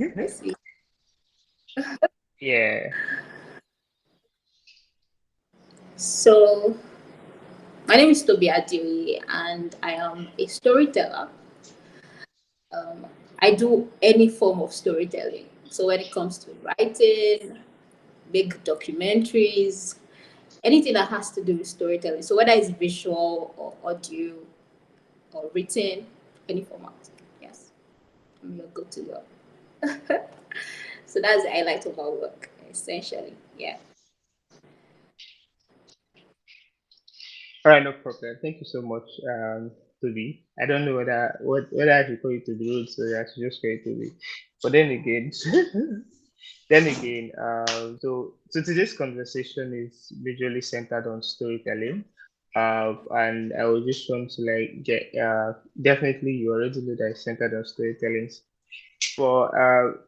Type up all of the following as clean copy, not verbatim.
I see. Yeah. So, my name is Tobi Adeoye, and I am a storyteller. Um, I do any form of storytelling. So, when it comes to writing, big documentaries, anything that has to do with storytelling. So, whether it's visual or audio or written, any format. Yes, I'm your go to girl. So, that's the highlight of our work, essentially. Yeah. All right, no problem. Thank you so much, Toby. I don't know whether I should call you to the road, so I should just call you Toby. But then again, so today's conversation is majorly centered on storytelling. And I would just want to like get definitely you already know that it's centered on storytelling, but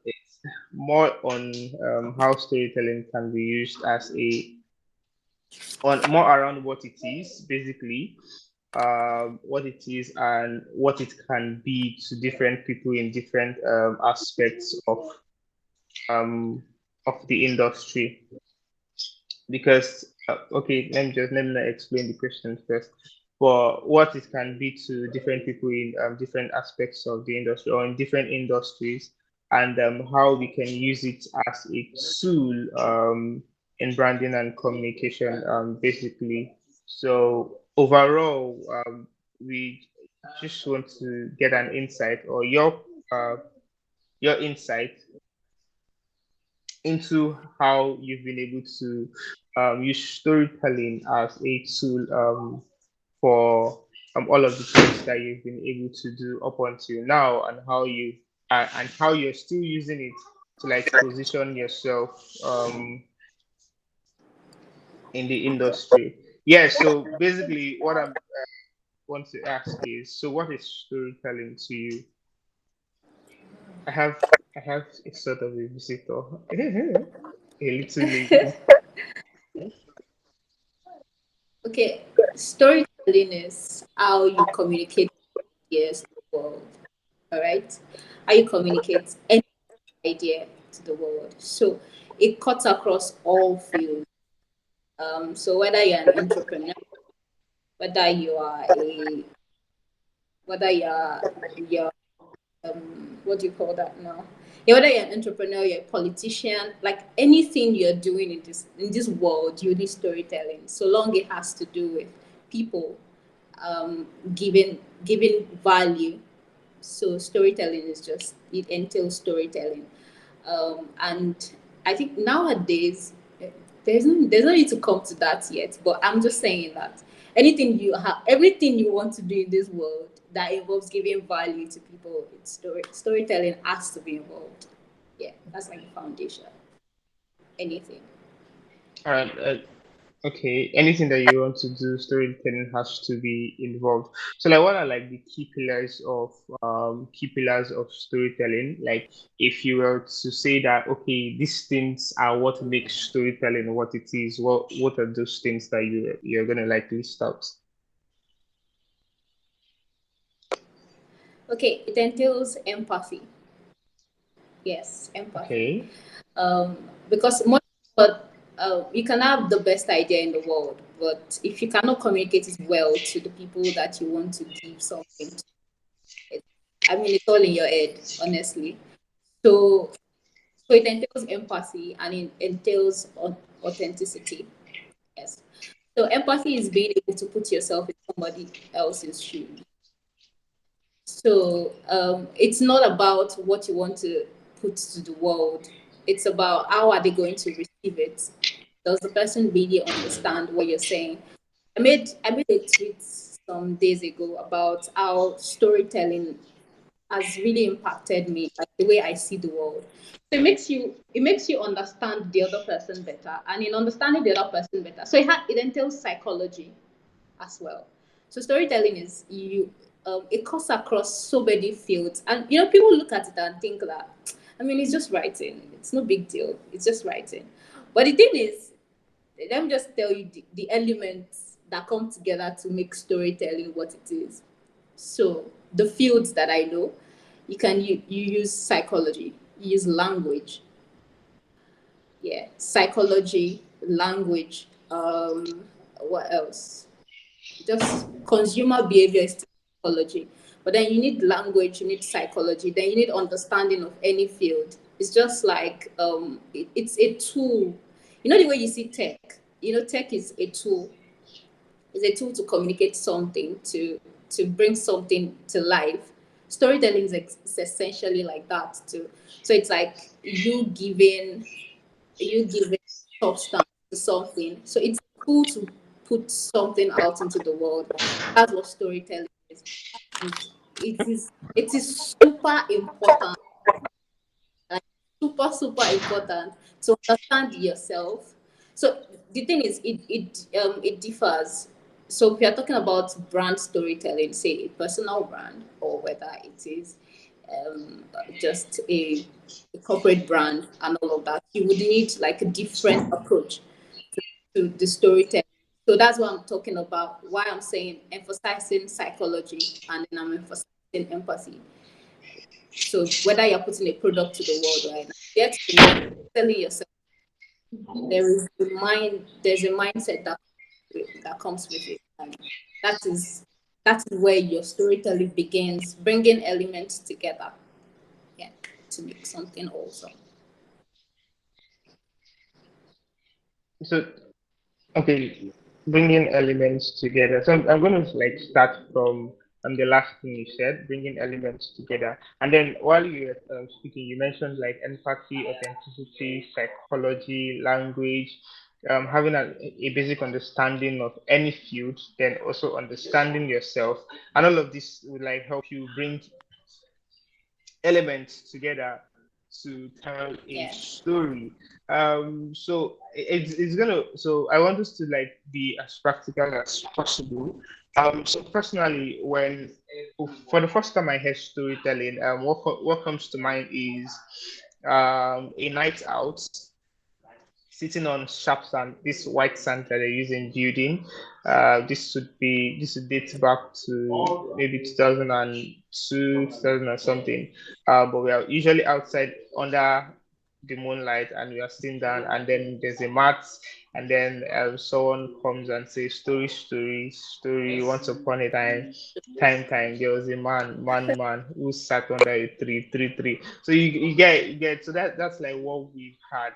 it's more on how storytelling can be used as a on more around what it is basically, what it is and what it can be to different people in different aspects um, of the industry. Because okay, let me not explain the question first. But what it can be to different people in different aspects of the industry or in different industries, and how we can use it as a tool in branding and communication, basically. So overall, we just want to get an insight or your insight into how you've been able to use storytelling as a tool for all of the things that you've been able to do up until now, and how you're still using it to like position yourself in the industry. Yeah. So basically, what I want to ask is, so what is storytelling to you? I have I have a sort of a visitor, a little lady. Okay, storytelling is how you communicate ideas to the world. All right, how you communicate any idea to the world. So it cuts across all fields. So whether you're an entrepreneur, whether you are a, whether you're what do you call that now? Yeah, whether you're an entrepreneur, you're a politician, like anything you're doing in this world, you need storytelling. So long it has to do with people, giving value. So storytelling is just it entails storytelling, and I think nowadays there's no need to come to that yet. But I'm just saying that everything you want to do in this world that involves giving value to people, storytelling has to be involved. Yeah, that's like the foundation. Anything. All right. Okay, anything that you want to do, storytelling has to be involved. So, like, what are like the key pillars of storytelling? Like, if you were to say that, okay, these things are what makes storytelling what it is. What are those things that you're gonna like list out? Okay, it entails empathy. Yes, empathy. Okay. um, because most but you can have the best idea in the world, but if you cannot communicate it well to the people that you want to give something to, it, I mean, it's all in your head, honestly. So, so it entails empathy and it entails authenticity. Yes. So empathy is being able to put yourself in somebody else's shoes. So it's not about what you want to put to the world. It's about how are they going to receive it. Does the person really understand what you're saying? I made a tweet some days ago about how storytelling has really impacted me, like the way I see the world. So it makes you understand the other person better, and in understanding the other person better, so it entails psychology as well. So storytelling is it cuts across so many fields, and people look at it and think that, I mean, it's just writing. It's no big deal. It's just writing. But the thing is, let me just tell you the elements that come together to make storytelling what it is. So the fields that I know, you use psychology, use language. Yeah, psychology, language. What else? Just consumer behavior is psychology. But then you need language, you need psychology, then you need understanding of any field. It's just like it's a tool. You know the way you see tech. You know, tech is a tool. It's a tool to communicate something, to bring something to life. Storytelling is essentially like that too. So it's like you giving substance to something. So it's cool to put something out into the world. That's what storytelling is. And it is super important, like super important to understand yourself. So the thing is, it differs. So if you're talking about brand storytelling, say a personal brand, or whether it is just a corporate brand and all of that, you would need like a different approach to the storytelling. So that's what I'm talking about. Why I'm saying emphasizing psychology and then I'm emphasizing empathy. So whether you're putting a product to the world right now, get to know, telling yourself there's a mindset that comes with it, and that is that is where your storytelling begins, bringing elements together, yeah, to make something awesome. So okay, bringing elements together. So I'm going to like start from the last thing you said, bringing elements together. And then while you were speaking, you mentioned like empathy, authenticity, psychology, language, having a basic understanding of any field, then also understanding yourself, and all of this would like help you bring elements together to tell a Yeah. story. So it's gonna. So I want us to like be as practical as possible. So personally, when for the first time I heard storytelling, what comes to mind is a night out sitting on sharp sand, this white sand that they use in building. This would date back to maybe 2002, 2000 or something. But we are usually outside under the moonlight and we are sitting down and then there's a mat and then someone comes and says story. Once upon a time there was a man who sat under a tree. So you get so that's like what we've had,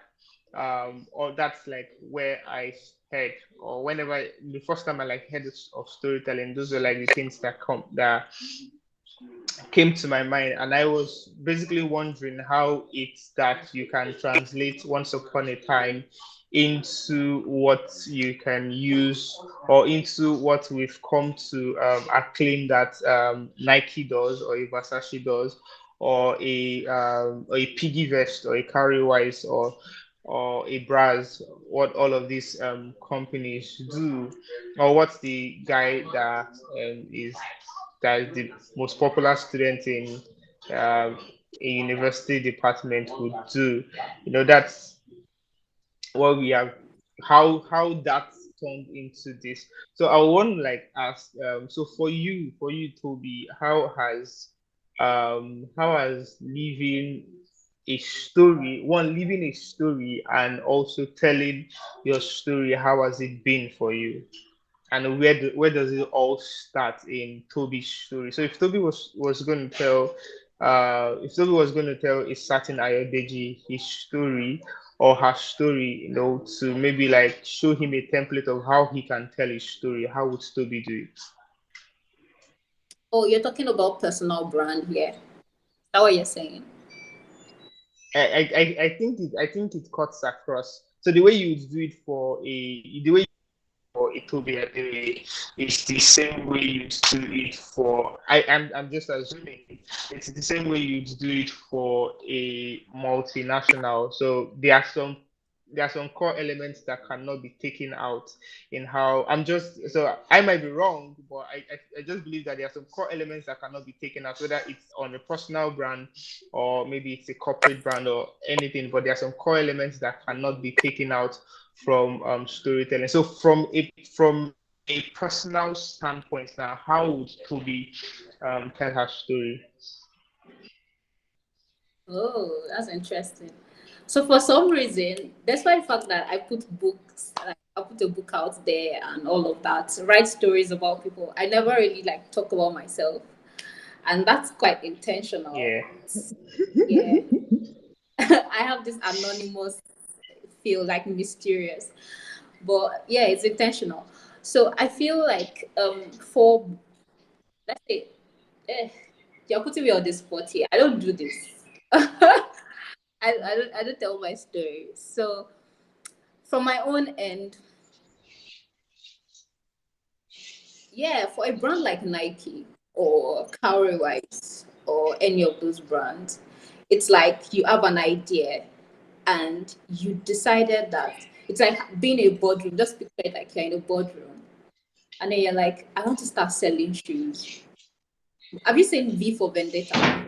or that's like where I heard, or whenever the first time I like heard of storytelling, those were like the things that came to my mind, and I was basically wondering how it's that you can translate once upon a time into what you can use, or into what we've come to acclaim that Nike does, or a Versace does, or a Piggy Vest, or a Carry Wise, or a Braz, what all of these companies do, or what the guy that is the most popular student in a university department would do. That's what we have, how that turned into this. So I want to like ask, so for you Toby, how has living a story and also telling your story, how has it been for you? And where does it all start in Toby's story? So if Toby was going to tell, if Toby was going to tell a certain Ayodeji his story or her story, to maybe like show him a template of how he can tell his story, how would Toby do it? Oh, you're talking about personal brand here. Is that what you're saying? I think it cuts across. So the way you would do it for a Tobi Adeoye is the same way you'd do it for. I'm just assuming it's the same way you'd do it for a multinational. So there are some core elements that cannot be taken out in how I'm just so I might be wrong, but I just believe that there are some core elements that cannot be taken out, whether it's on a personal brand or maybe it's a corporate brand or anything, but there are some core elements that cannot be taken out from storytelling. So from a personal standpoint now, how would Toby tell her story? Oh, that's interesting. So for some reason, despite the fact that I put books, like I put a book out there and all of that, write stories about people, I never really like talk about myself, and that's quite intentional. Yeah. Yeah, I have this anonymous feel, like mysterious, but yeah, it's intentional. So I feel like for, let's say, eh, you're putting me on the spot here. I don't do this. I don't tell my story. So from my own end, yeah, for a brand like Nike or Cowrie White or any of those brands, it's like you have an idea and you decided that it's like being a boardroom. Just picture it like you're in a boardroom, and then you're like, I want to start selling shoes. Have you seen V for Vendetta?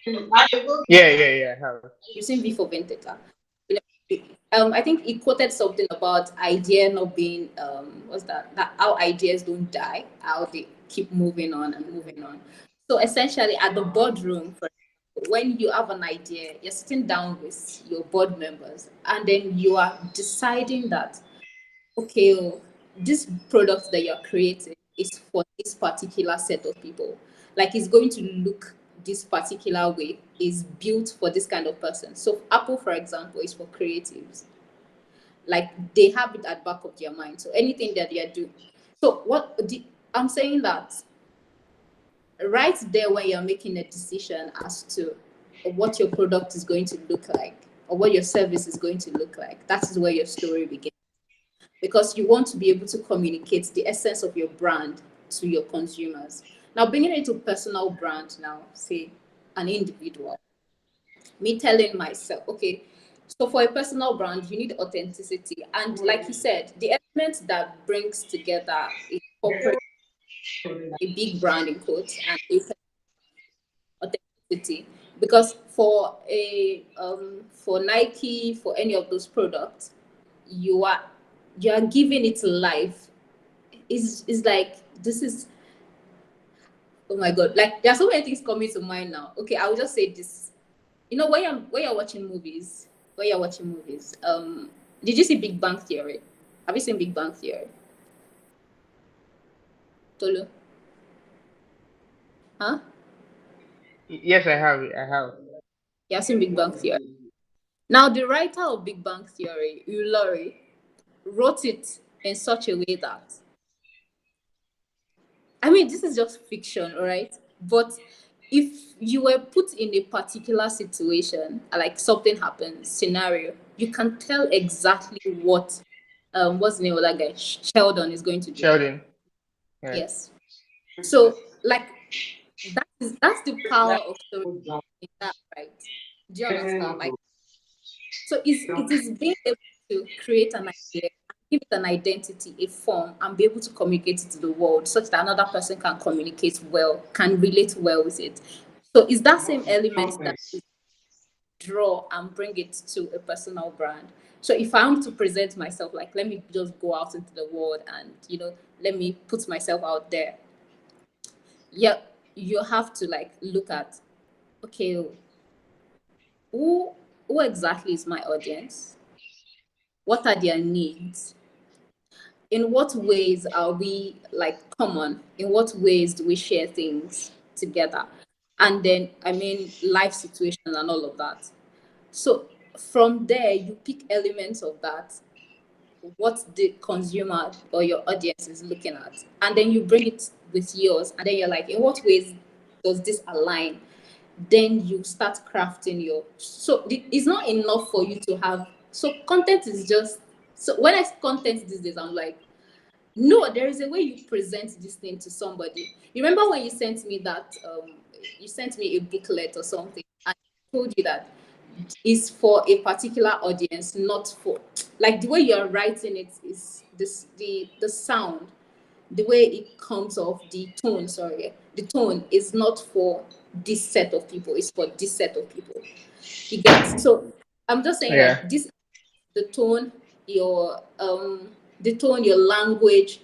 Yeah, yeah, yeah, I have. You've seen V for Vendetta. You know, I think he quoted something about idea not being what's that? That how ideas don't die, how they keep moving on and moving on. So essentially, at the boardroom, for example, when you have an idea, you're sitting down with your board members, and then you are deciding that okay, oh, this product that you're creating is for this particular set of people. Like it's going to look this particular way, is built for this kind of person. So Apple, for example, is for creatives. Like they have it at back of their mind. So anything that they are doing. So I'm saying that right there when you're making a decision as to what your product is going to look like or what your service is going to look like, that is where your story begins because you want to be able to communicate the essence of your brand to your consumers. Now, bringing it to personal brand, now, say an individual, me telling myself, okay, so for a personal brand, you need authenticity. And like you said, the element that brings together a corporate, a big brand in quotes, and a authenticity. Because for Nike, for any of those products, you are you are giving it life is like this is oh my god, like there are so many things coming to mind now. Okay, I will just say this. You know, when you're watching movies, did you see Big Bang Theory? Have you seen Big Bang Theory? Tolu? Huh? Yes, I have it. I have. You have seen Big Bang Theory. Now the writer of Big Bang Theory, Ulori, wrote it in such a way that I mean, this is just fiction, all right? But if you were put in a particular situation, like something happens, scenario, you can tell exactly what, what's the name of that guy? Sheldon is going to do. Sheldon. Yeah. Yes. So, like, that's the power of storytelling, that, right? Do you understand? Like, so it is being able to create an idea, give it an identity, a form, and be able to communicate it to the world such that another person can communicate well, can relate well with it. So it's that same element that you draw and bring it to a personal brand. So if I'm to present myself, like let me just go out into the world and let me put myself out there. Yeah, you have to like look at okay, who who exactly is my audience? What are their needs? In what ways are we like common? In what ways do we share things together? And then, I mean, life situation and all of that. So from there, you pick elements of that, what the consumer or your audience is looking at, and then you bring it with yours, and then you're like, in what ways does this align? Then you start crafting your. So it's not enough for you to have. So content is just. So when I content these days, I'm like, no, there is a way you present this thing to somebody. You remember when you sent me that you sent me a booklet or something, and I told you that is for a particular audience, not for like the way you are writing it is this the sound, the way it comes off, the tone, sorry, the tone is not for this set of people, it's for this set of people. You get so I'm just saying Yeah. like this the tone, the tone, your language,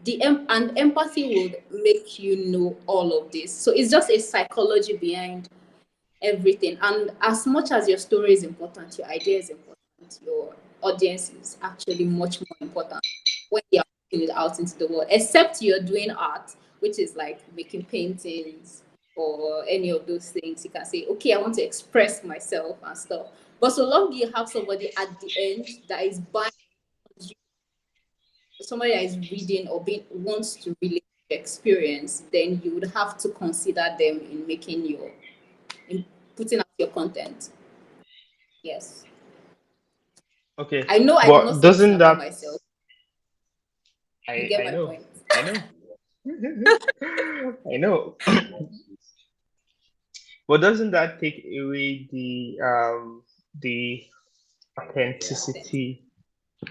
and empathy would make you know all of this. So it's just a psychology behind everything. And as much as your story is important, your idea is important, your audience is actually much more important when they are putting it out into the world. Except you're doing art, which is like making paintings or any of those things. You can say, okay, I want to express myself and stuff. But so long you have somebody at the end that is buying, somebody that is reading or being wants to relate to the experience, then you would have to consider them in making your in putting out your content. Yes. Okay, I know I did not but say this doesn't about that myself. You I get I my know point. I know I know, but doesn't that take away the authenticity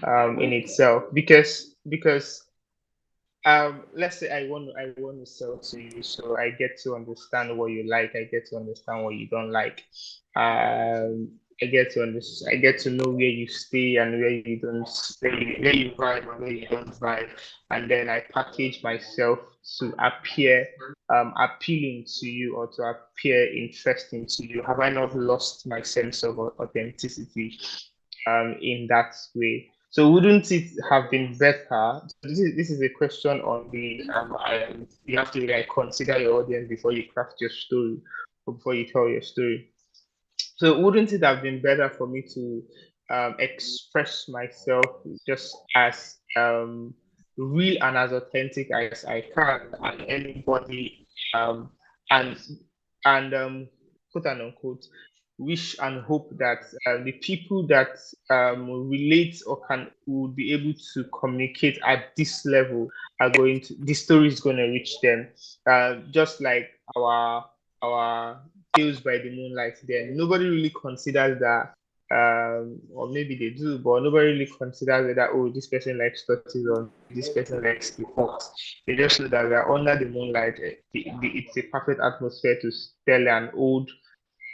in itself? Because let's say I want to sell to you, so I get to understand what you like, I get to understand what you don't like. I get to know where you stay and where you don't stay, where you vibe and where you don't vibe, and then I package myself to appear appealing to you or to appear interesting to you. Have I not lost my sense of authenticity in that way? So wouldn't it have been better? So this is a question on the you have to like consider your audience before you craft your story or before you tell your story. So wouldn't it have been better for me to express myself just as real and as authentic as I can, and anybody and quote and unquote wish and hope that the people that relate or can would be able to communicate at this level are going to the story is going to reach them, just like our Tales by the Moonlight. Then nobody really considers that, or maybe they do, but nobody really considers that, oh, this person likes tortoise or maybe this person likes the fox. They just know that we are under the moonlight. It's a perfect atmosphere to tell an old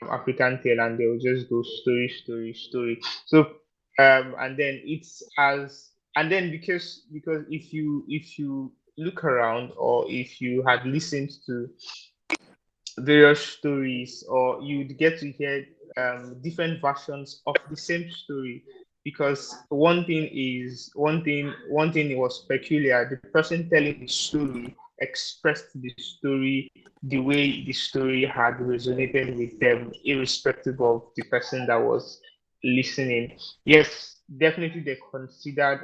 African tale, and they'll just go story, story, story. So, and then it's as and then because if you look around, or if you had listened to various stories, or you'd get to hear different versions of the same story. Because one thing it was peculiar. The person telling the story expressed the story the way the story had resonated with them, irrespective of the person that was listening. Yes, definitely they considered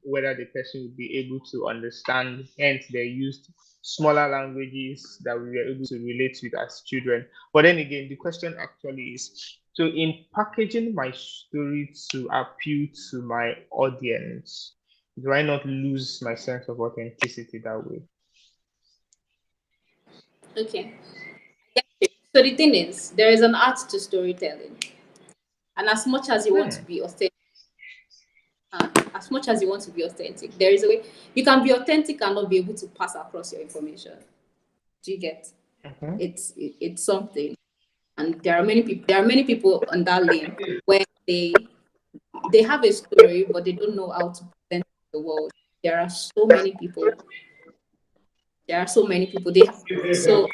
whether the person would be able to understand, hence they used smaller languages that we were able to relate with as children. But then again, the question actually is, so in packaging my story to appeal to my audience, do I not lose my sense of authenticity that way? Okay. So the thing is, there is an art to storytelling, and as much as you want to Hmm. be authentic, as much as you want to be authentic, there is a way you can be authentic and not be able to pass across your information. Do you get? Mhm. It's something, and there are many people. There are many people on that lane where they have a story, but they don't know how to present it to the world. There are so many people. There are so many people. So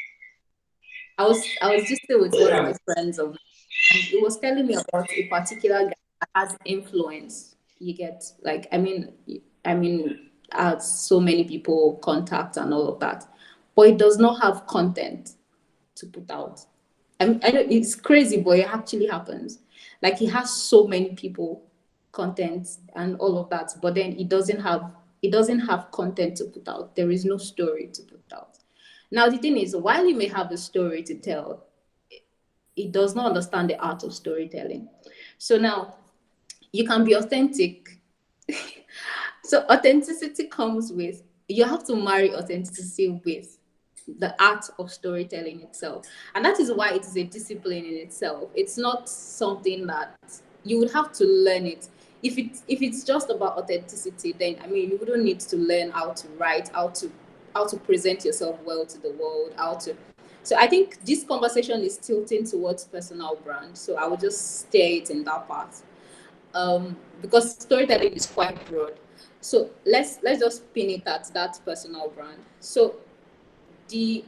I was just there with one of my friends of, and he was telling me about a particular guy that has influence. You get, like, I mean, has so many people contact and all of that, but it does not have content to put out. I know it's crazy, but it actually happens. Like, he has so many people, content and all of that, but then it doesn't have content to put out. There is no story to put out. Now the thing is, while you may have a story to tell, it does not understand the art of storytelling. So now you can be authentic. So authenticity comes with, you have to marry authenticity with the art of storytelling itself. And that is why it is a discipline in itself. It's not something that you would have to learn it. If it's just about authenticity, then I mean, you wouldn't need to learn how to write, how to present yourself well to the world, how to. So I think this conversation is tilting towards personal brand. So I would just stay it in that part, because storytelling is quite broad. So let's just pin it at that personal brand. So the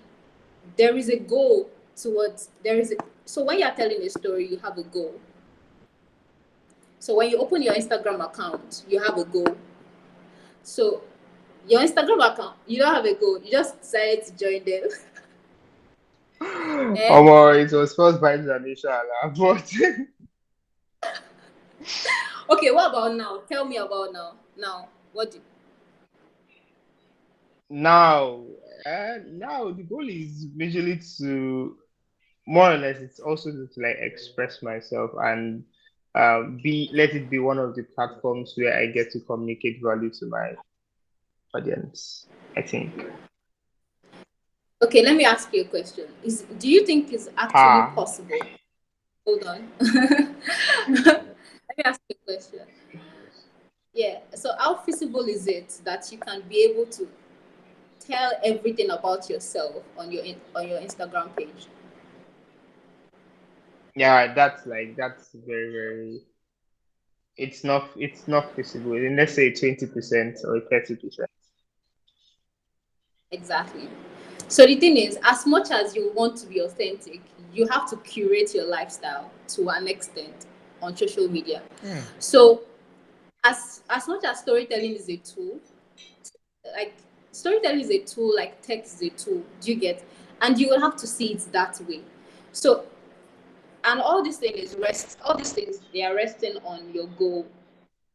there is a goal towards there is a So when you're telling a story, you have a goal. So when you open your Instagram account, you have a goal. So your Instagram account, you don't have a goal. You just decided to join them. Eh? It was first by Janisha, but Okay, what about now? Tell me about now. Now, what do now, now the goal is usually to more or less it's also to like express myself and be let it be one of the platforms where I get to communicate value to my audience. I think. Okay, let me ask you a question. Is Do you think it's actually Ha. possible? Hold on. Let me ask you a question. Yeah. So how feasible is it that you can be able to tell everything about yourself on on your Instagram page? Yeah, that's very very. It's not feasible. Let's say 20% or 30%. Exactly. So the thing is, as much as you want to be authentic, you have to curate your lifestyle to an extent on social media. So as much as storytelling is a tool, like storytelling is a tool, like text is a tool. Do you get? And you will have to see it that way. So and all these things they are resting on your goal.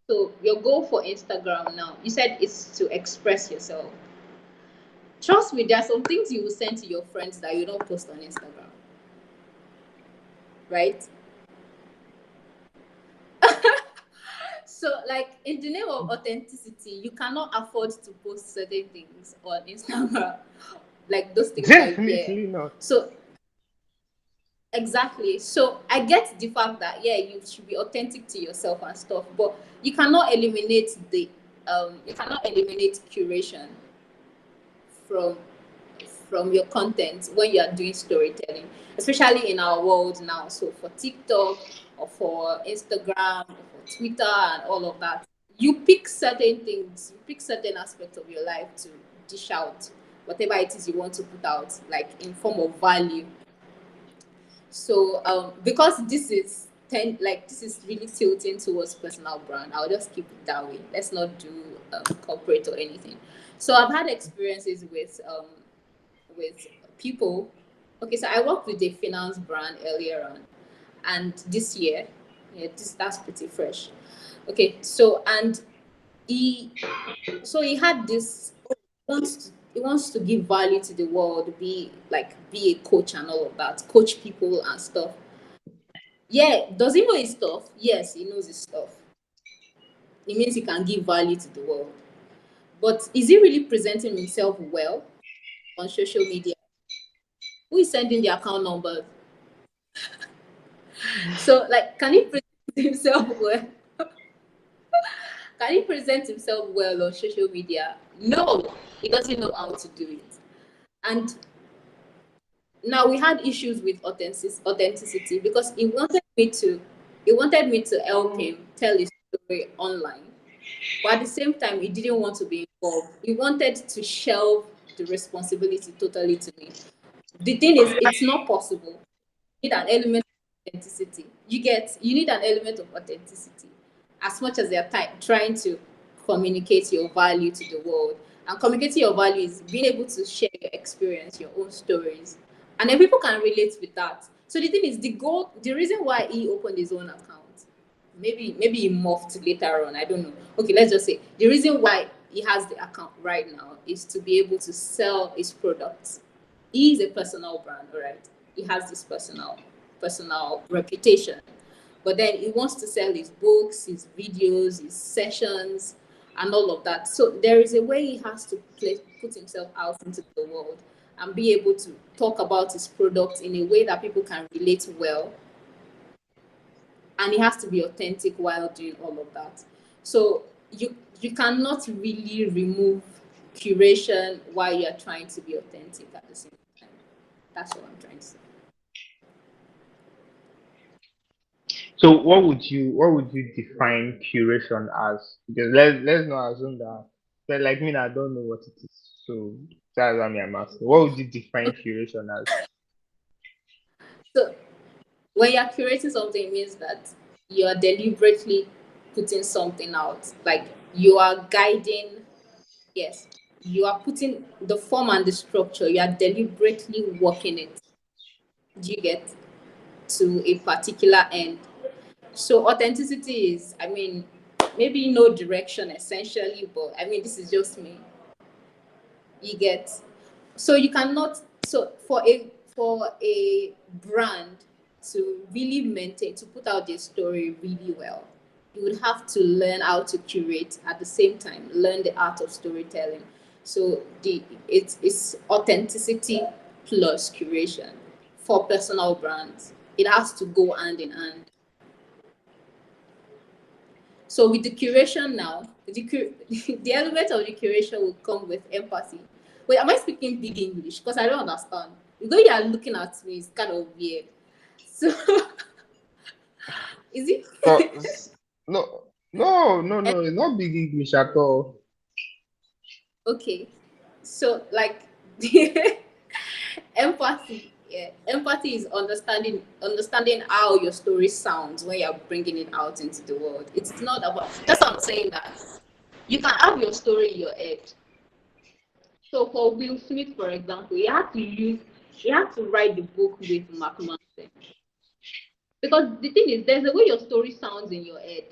So your goal for Instagram now, you said is to express yourself. Trust me, there are some things you will send to your friends that you don't post on Instagram, right? So, like in the name of authenticity, you cannot afford to post certain things on Instagram, like those things that yeah. Definitely not. So exactly. So I get the fact that yeah, you should be authentic to yourself and stuff, but you cannot eliminate curation from your content when you are doing storytelling, especially in our world now. So for TikTok or for Instagram or for Twitter and all of that, you pick certain things, you pick certain aspects of your life to dish out whatever it is you want to put out, like in form of value. So because this is really tilting towards personal brand, I'll just keep it that way. Let's not do corporate or anything. So I've had experiences with people. Okay, so I worked with a finance brand earlier on, and this year, yeah, that's pretty fresh. Okay, so and he he had this. He wants to give value to the world, be a coach and all of that, coach people and stuff. Yeah, does he know his stuff? Yes, he knows his stuff. It means he can give value to the world. But is he really presenting himself well on social media? Who is sending the account numbers? So, like, can he present himself well? Can he present himself well on social media? No, he doesn't know how to do it. And now we had issues with authenticity because he wanted me to help him tell his story online. But at the same time, he didn't want to be involved. He wanted to shelve the responsibility totally to me. The thing is, it's not possible. You need an element of authenticity. You need an element of authenticity as much as they're trying to communicate your value to the world. And communicating your value is being able to share your experience, your own stories. And then people can relate with that. So the thing is, the reason why he opened his own account, maybe he morphed later on, I don't know. Okay, let's just say the reason why he has the account right now is to be able to sell his products. He is a personal brand, all right? He has this personal reputation. But then he wants to sell his books, his videos, his sessions, and all of that. So there is a way he has to put himself out into the world and be able to talk about his product in a way that people can relate well, and it has to be authentic while doing all of that. So you cannot really remove curation while you're trying to be authentic at the same time. That's what I'm trying to say. So what would you define curation as? Because let's not assume that but like me, I don't know what it is. So that's what I'm asking. What would you define curation as? So When you're curating something, it means that you are deliberately putting something out. Like you are guiding, yes, you are putting the form and the structure, you are deliberately working it. Do you get to a particular end? So authenticity is, I mean, maybe no direction essentially, but I mean, this is just me. You get, so you cannot, so for a brand to really maintain, to put out their story really well, you would have to learn how to curate at the same time, learn the art of storytelling. So it's authenticity plus curation for personal brands. It has to go hand in hand. So with the curation now, the element of the curation will come with empathy. Wait, am I speaking big English? Because I don't understand. The way you are looking at me is kind of weird. So is No, it no, it's not big English at all. okay? So like the empathy, yeah, empathy is understanding how your story sounds when you're bringing it out into the world. It's not about, that's what I'm saying, that you can have your story in your head. So for Will Smith, for example, he had to write the book with Mark Manson. Because the thing is, there's a way your story sounds in your head,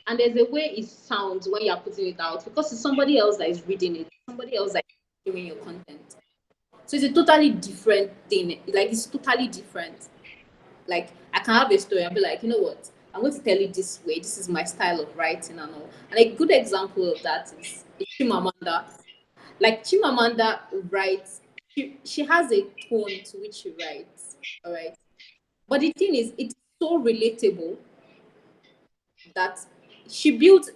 and there's a way it sounds when you're putting it out, because it's somebody else that is reading it, somebody else that is doing your content. So it's a totally different thing. Like it's totally different. Like I can have a story, I'll be like, you know what? I'm going to tell it this way. This is my style of writing and all. And a good example of that is Chimamanda. Like Chimamanda writes, she has a tone to which she writes. All right. But the thing is, it's so relatable that she built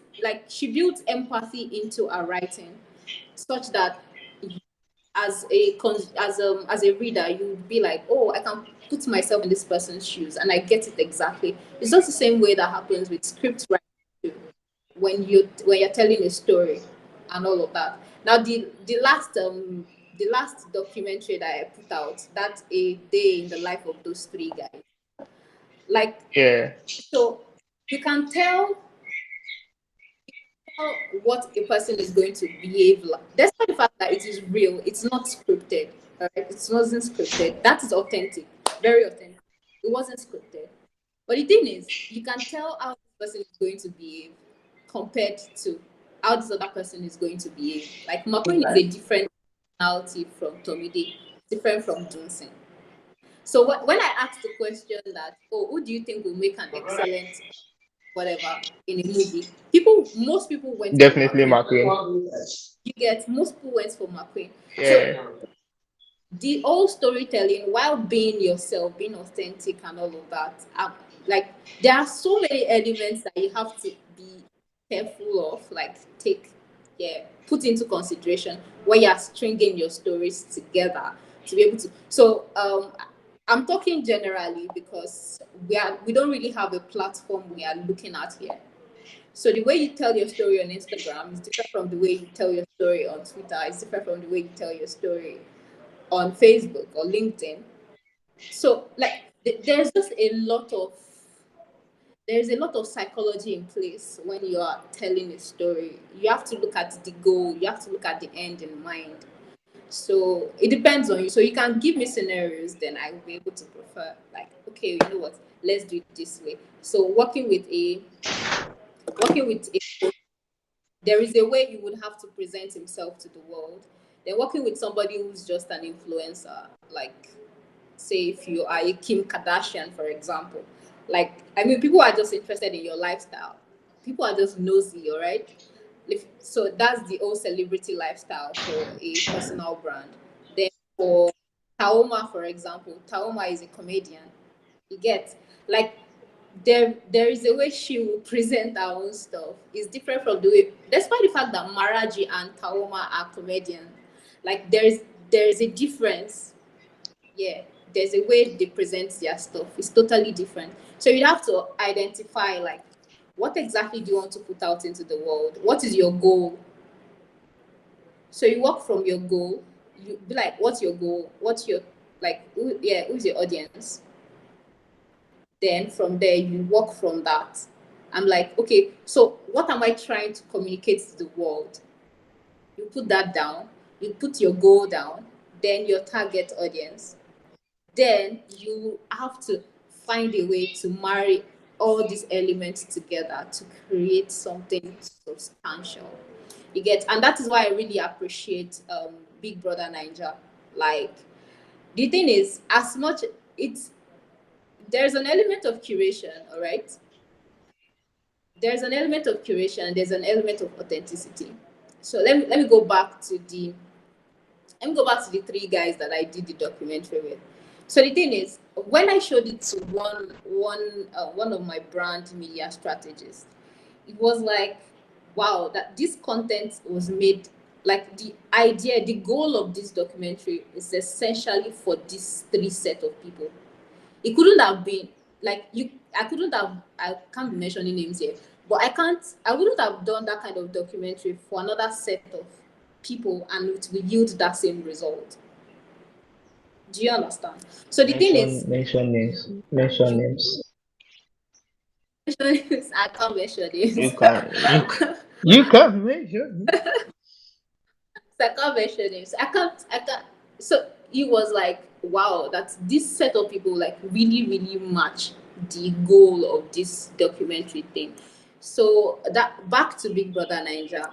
empathy into her writing, such that as a reader, you would be like, oh, I can put myself in this person's shoes and I get it exactly. It's just the same way that happens with script writing too, when you're telling a story and all of that. Now the last documentary that I put out, that's a day in the life of those three guys. Like, Yeah, so you can tell what a person is going to behave like. Despite the fact that it is real, it's not scripted. All right, it wasn't scripted. That is authentic, very authentic. It wasn't scripted. But the thing is, you can tell how this person is going to behave compared to how this other person is going to behave. Like McQueen is a different personality from Tomide, different from Johnson. So when I asked the question that, oh, who do you think will make an excellent whatever in a movie, most people went for definitely McQueen. McQueen. You get, most people went for McQueen. So Yeah, the whole storytelling, while being yourself, being authentic and all of that, like there are so many elements that you have to be careful of, like take, yeah, put into consideration when you're stringing your stories together to be able to. So I'm talking generally because we don't really have a platform we are looking at here. So the way you tell your story on Instagram is different from the way you tell your story on Twitter. It's different from the way you tell your story on Facebook or LinkedIn. So like there's a lot of psychology in place when you are telling a story. You have to look at the goal, you have to look at the end in mind. So it depends on you. So you can give me scenarios, then I will be able to prefer, like, okay, you know what, let's do it this way. So working with a, there is a way you would have to present himself to the world. Then working with somebody who's just an influencer, like say if you are a Kim Kardashian, for example. Like, I mean, people are just interested in your lifestyle. People are just nosy, all right? So that's the old celebrity lifestyle for a personal brand. Then for Taoma, for example, Taoma is a comedian. You get, like, there is a way she will present her own stuff. It's different from the way, despite the fact that Maraji and Taoma are comedians. Like there is a difference. Yeah, there's a way they present their stuff. It's totally different. So you have to identify, like, what exactly do you want to put out into the world? What is your goal? So you work from your goal. You be like, what's your goal? What's your, like, who's your audience? Then from there, you work from that. I'm like, okay, so what am I trying to communicate to the world? You put that down, you put your goal down, then your target audience. Then you have to find a way to marry all these elements together to create something substantial. You get, and that is why I really appreciate Big Brother Ninja. Like, the thing is, as much it's there's an element of curation, all right. There's an element of curation. There's an element of authenticity. So let me go back to the three guys that I did the documentary with. So the thing is, when I showed it to one of my brand media strategists, it was like, wow, that this content was made, like the idea, the goal of this documentary is essentially for these three set of people. It couldn't have been like you. I couldn't have. I can't be mentioning names here, but I can't. I wouldn't have done that kind of documentary for another set of people, and it will yield that same result. Do you understand? So the thing is, Mention names. Mention you names. I can't mention You names. can you can mention. So I can't mention names. I can't. So it was like, wow, that this set of people like really, really match the goal of this documentary thing. So that back to Big Brother Ninja,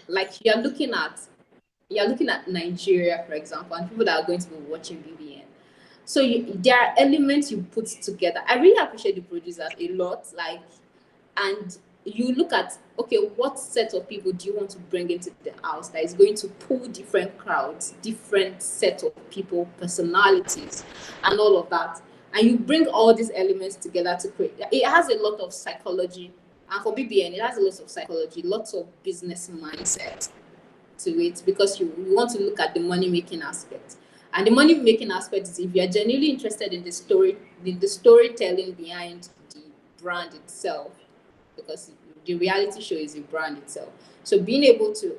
like you're looking at Nigeria, for example, and people that are going to be watching BBN. So there are elements you put together. I really appreciate the producers a lot. Like, and you look at, okay, what set of people do you want to bring into the house that is going to pull different crowds, different set of people, personalities, and all of that, and you bring all these elements together to create. It has a lot of psychology, and for BBN it has a lot of psychology, lots of business mindset to it, because you want to look at the money making aspect. And the money making aspect is if you're genuinely interested in the storytelling behind the brand itself, because the reality show is a brand itself. So being able to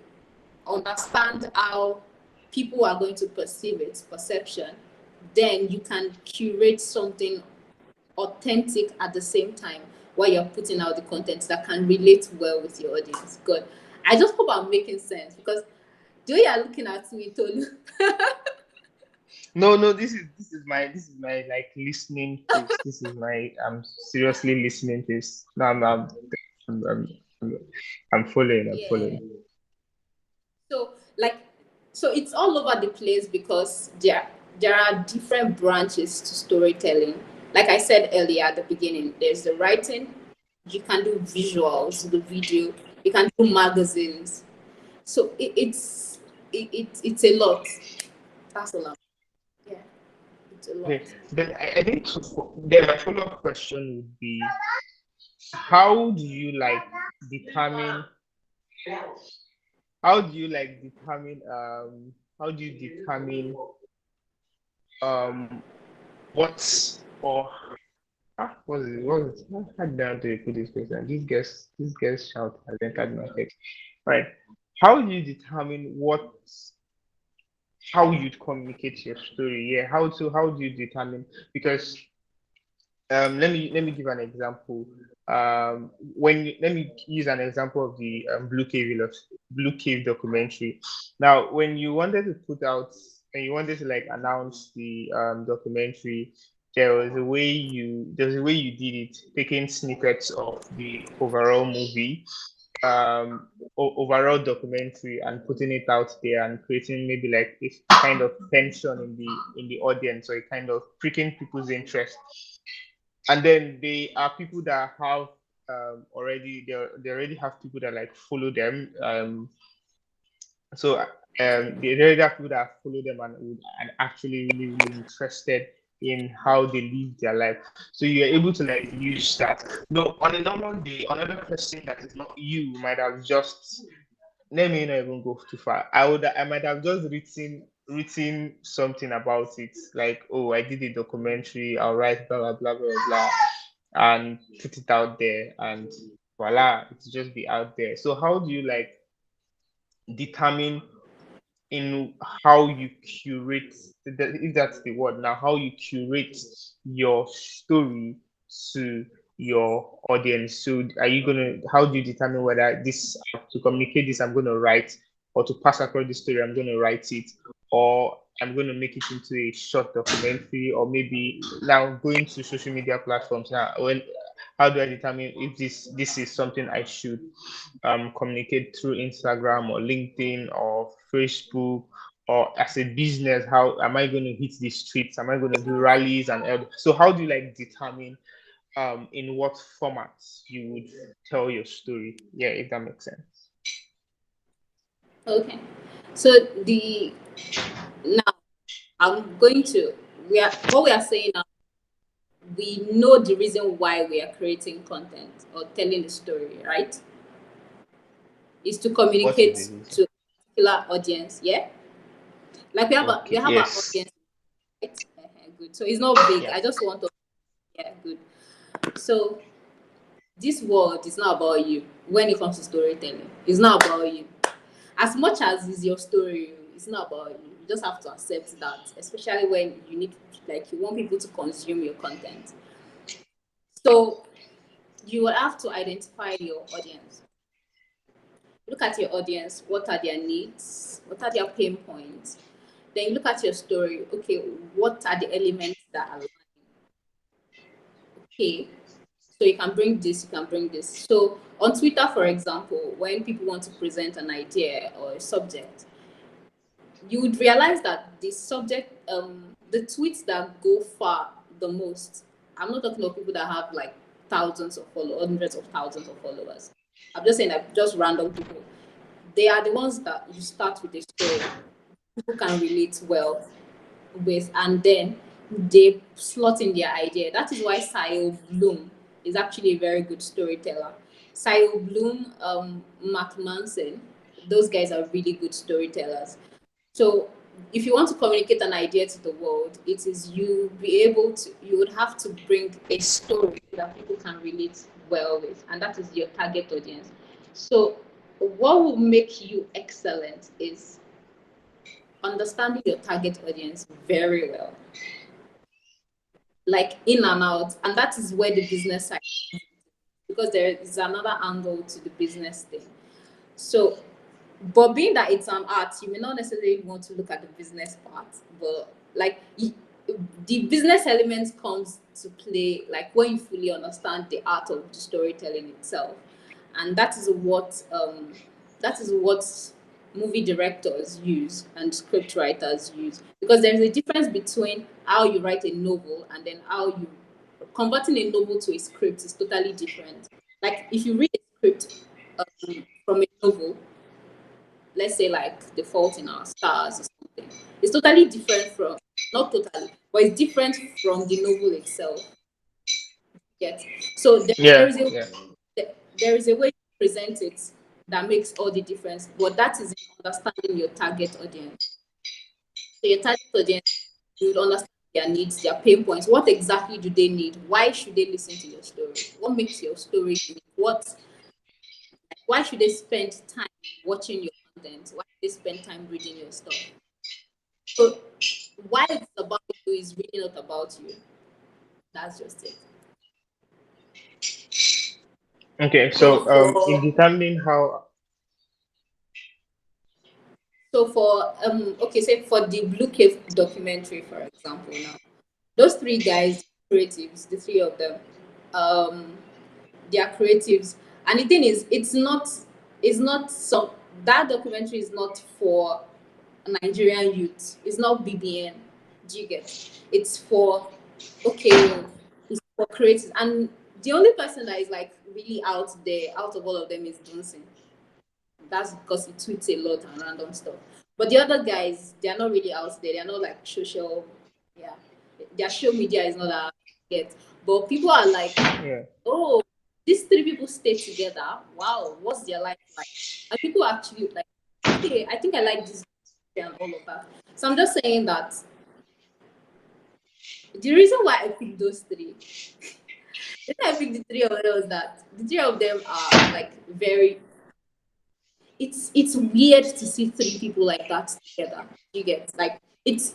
understand how people are going to perceive its perception, then you can curate something authentic at the same time while you're putting out the content that can relate well with your audience. Good. I just hope I'm making sense, because the way you're looking at me, Tolu. No, no, this is my like listening phase. This is my I'm seriously listening phase. No, I'm, I'm, I'm, I'm following. I'm Yeah. following. So like, so it's all over the place because there are different branches to storytelling. Like I said earlier at the beginning, there's the writing, you can do visuals, the video, you can do magazines. So it's a lot. That's a lot. Yeah, it's a lot. Okay, then I think then my follow-up question would be, how do you like determine how do you like determine how do you determine um what's or what is it? How do you put this question? This guest shout has entered my text. Right. How do you determine how you communicate your story? Yeah, how do you determine, because let me give an example. Let me use an example of the Blue Cave documentary. Now, when you wanted to put out and you wanted to like announce the documentary, there's a way you did it, taking snippets of the overall movie, overall documentary, and putting it out there and creating maybe like this kind of tension in the audience, or a kind of pricking people's interest. And then they are people that have already they already have people that like follow them. So they already have people that follow them and actually really really interested in how they live their life. So you're able to like use that. No, on a normal day, another person that is not you might have just, let me not even go too far. I might have just written something about it, like, oh, I did a documentary, I'll write blah blah blah blah blah, and put it out there, and voila, it's just be out there. So how do you like determine in how you curate, if that's the word now, how you curate your story to your audience? So are you gonna how do you determine whether this to communicate this I'm gonna write, or to pass across the story I'm gonna write it, or I'm gonna make it into a short documentary, or maybe now going to social media platforms now when how do I determine if this is something I should communicate through Instagram or LinkedIn or Facebook, or as a business, how am I going to hit the streets? Am I going to do rallies and so how do you like determine in what formats you would tell your story? Yeah, if that makes sense. Okay. So the now I'm going to we are what we are saying now, we know the reason why we are creating content or telling the story, right? Is to What is the communicate reason? to a particular audience. Yeah. Like we Okay, have our yes. audience, right? Good. So it's not vague. Yeah. I just want to yeah, good. So this world is not about you when it comes to storytelling. It's not about you. As much as it's your story, it's not about you. You just have to accept that, especially when you need like you want people to consume your content. So you will have to identify your audience. Look at your audience. What are their needs? What are their pain points? Then you look at your story. Okay, what are the elements that align? Okay, so you can bring this, you can bring this. So on Twitter, for example, when people want to present an idea or a subject, you would realize that the subject, the tweets that go far the most, I'm not talking about people that have like thousands of followers, hundreds of thousands of followers. I'm just saying that just random people. They are the ones that you start with a story. People can relate well with, and then they slot in their idea. That is why Sayo Bloom is actually a very good storyteller. Sayo Bloom, Mark Manson, those guys are really good storytellers. So if you want to communicate an idea to the world, it is you would have to bring a story that people can relate well with, and that is your target audience. So what will make you excellent is understanding your target audience very well, like in and out, and that is where the business side, because there is another angle to the business thing. So but being that it's an art, you may not necessarily want to look at the business part, but like the business element comes to play like when you fully understand the art of the storytelling itself, and that is what movie directors use and script writers use, because there is a difference between how you write a novel and then how you converting a novel to a script is totally different. Like if you read a script from a novel, let's say like The Fault in Our Stars or something, it's totally different from, not totally, but it's different from the novel itself. Get so there Yeah, is a yeah. there is a way to present it that makes all the difference, but that is in understanding your target audience. So your target audience, you would understand their needs, their pain points. What exactly do they need? Why should they listen to your story? What makes your story unique? Why should they spend time watching your content? Why should they spend time reading your stuff? So why it's about you is really not about you. That's just it. Okay, So so in for determining how okay, say for the Blue Cave documentary, for example, now those three guys, creatives, the three of them, um, they are creatives, and the thing is, it's not some that documentary is not for Nigerian youth. It's not BBN. Do you get? It's for okay, it's for creatives, and the only person that is like really out there, out of all of them, is Johnson. That's because he tweets a lot and random stuff. But the other guys, they are not really out there. They are not like social. Yeah, their social media is not that yet. But people are like, yeah. oh, these three people stay together. Wow, what's their life like? And people are actually like, okay, I think I like this and all of that. So I'm just saying that the reason why I picked those three, the reason I picked the three of them was that the three of them are like very. It's weird to see three people like that together. You get like it's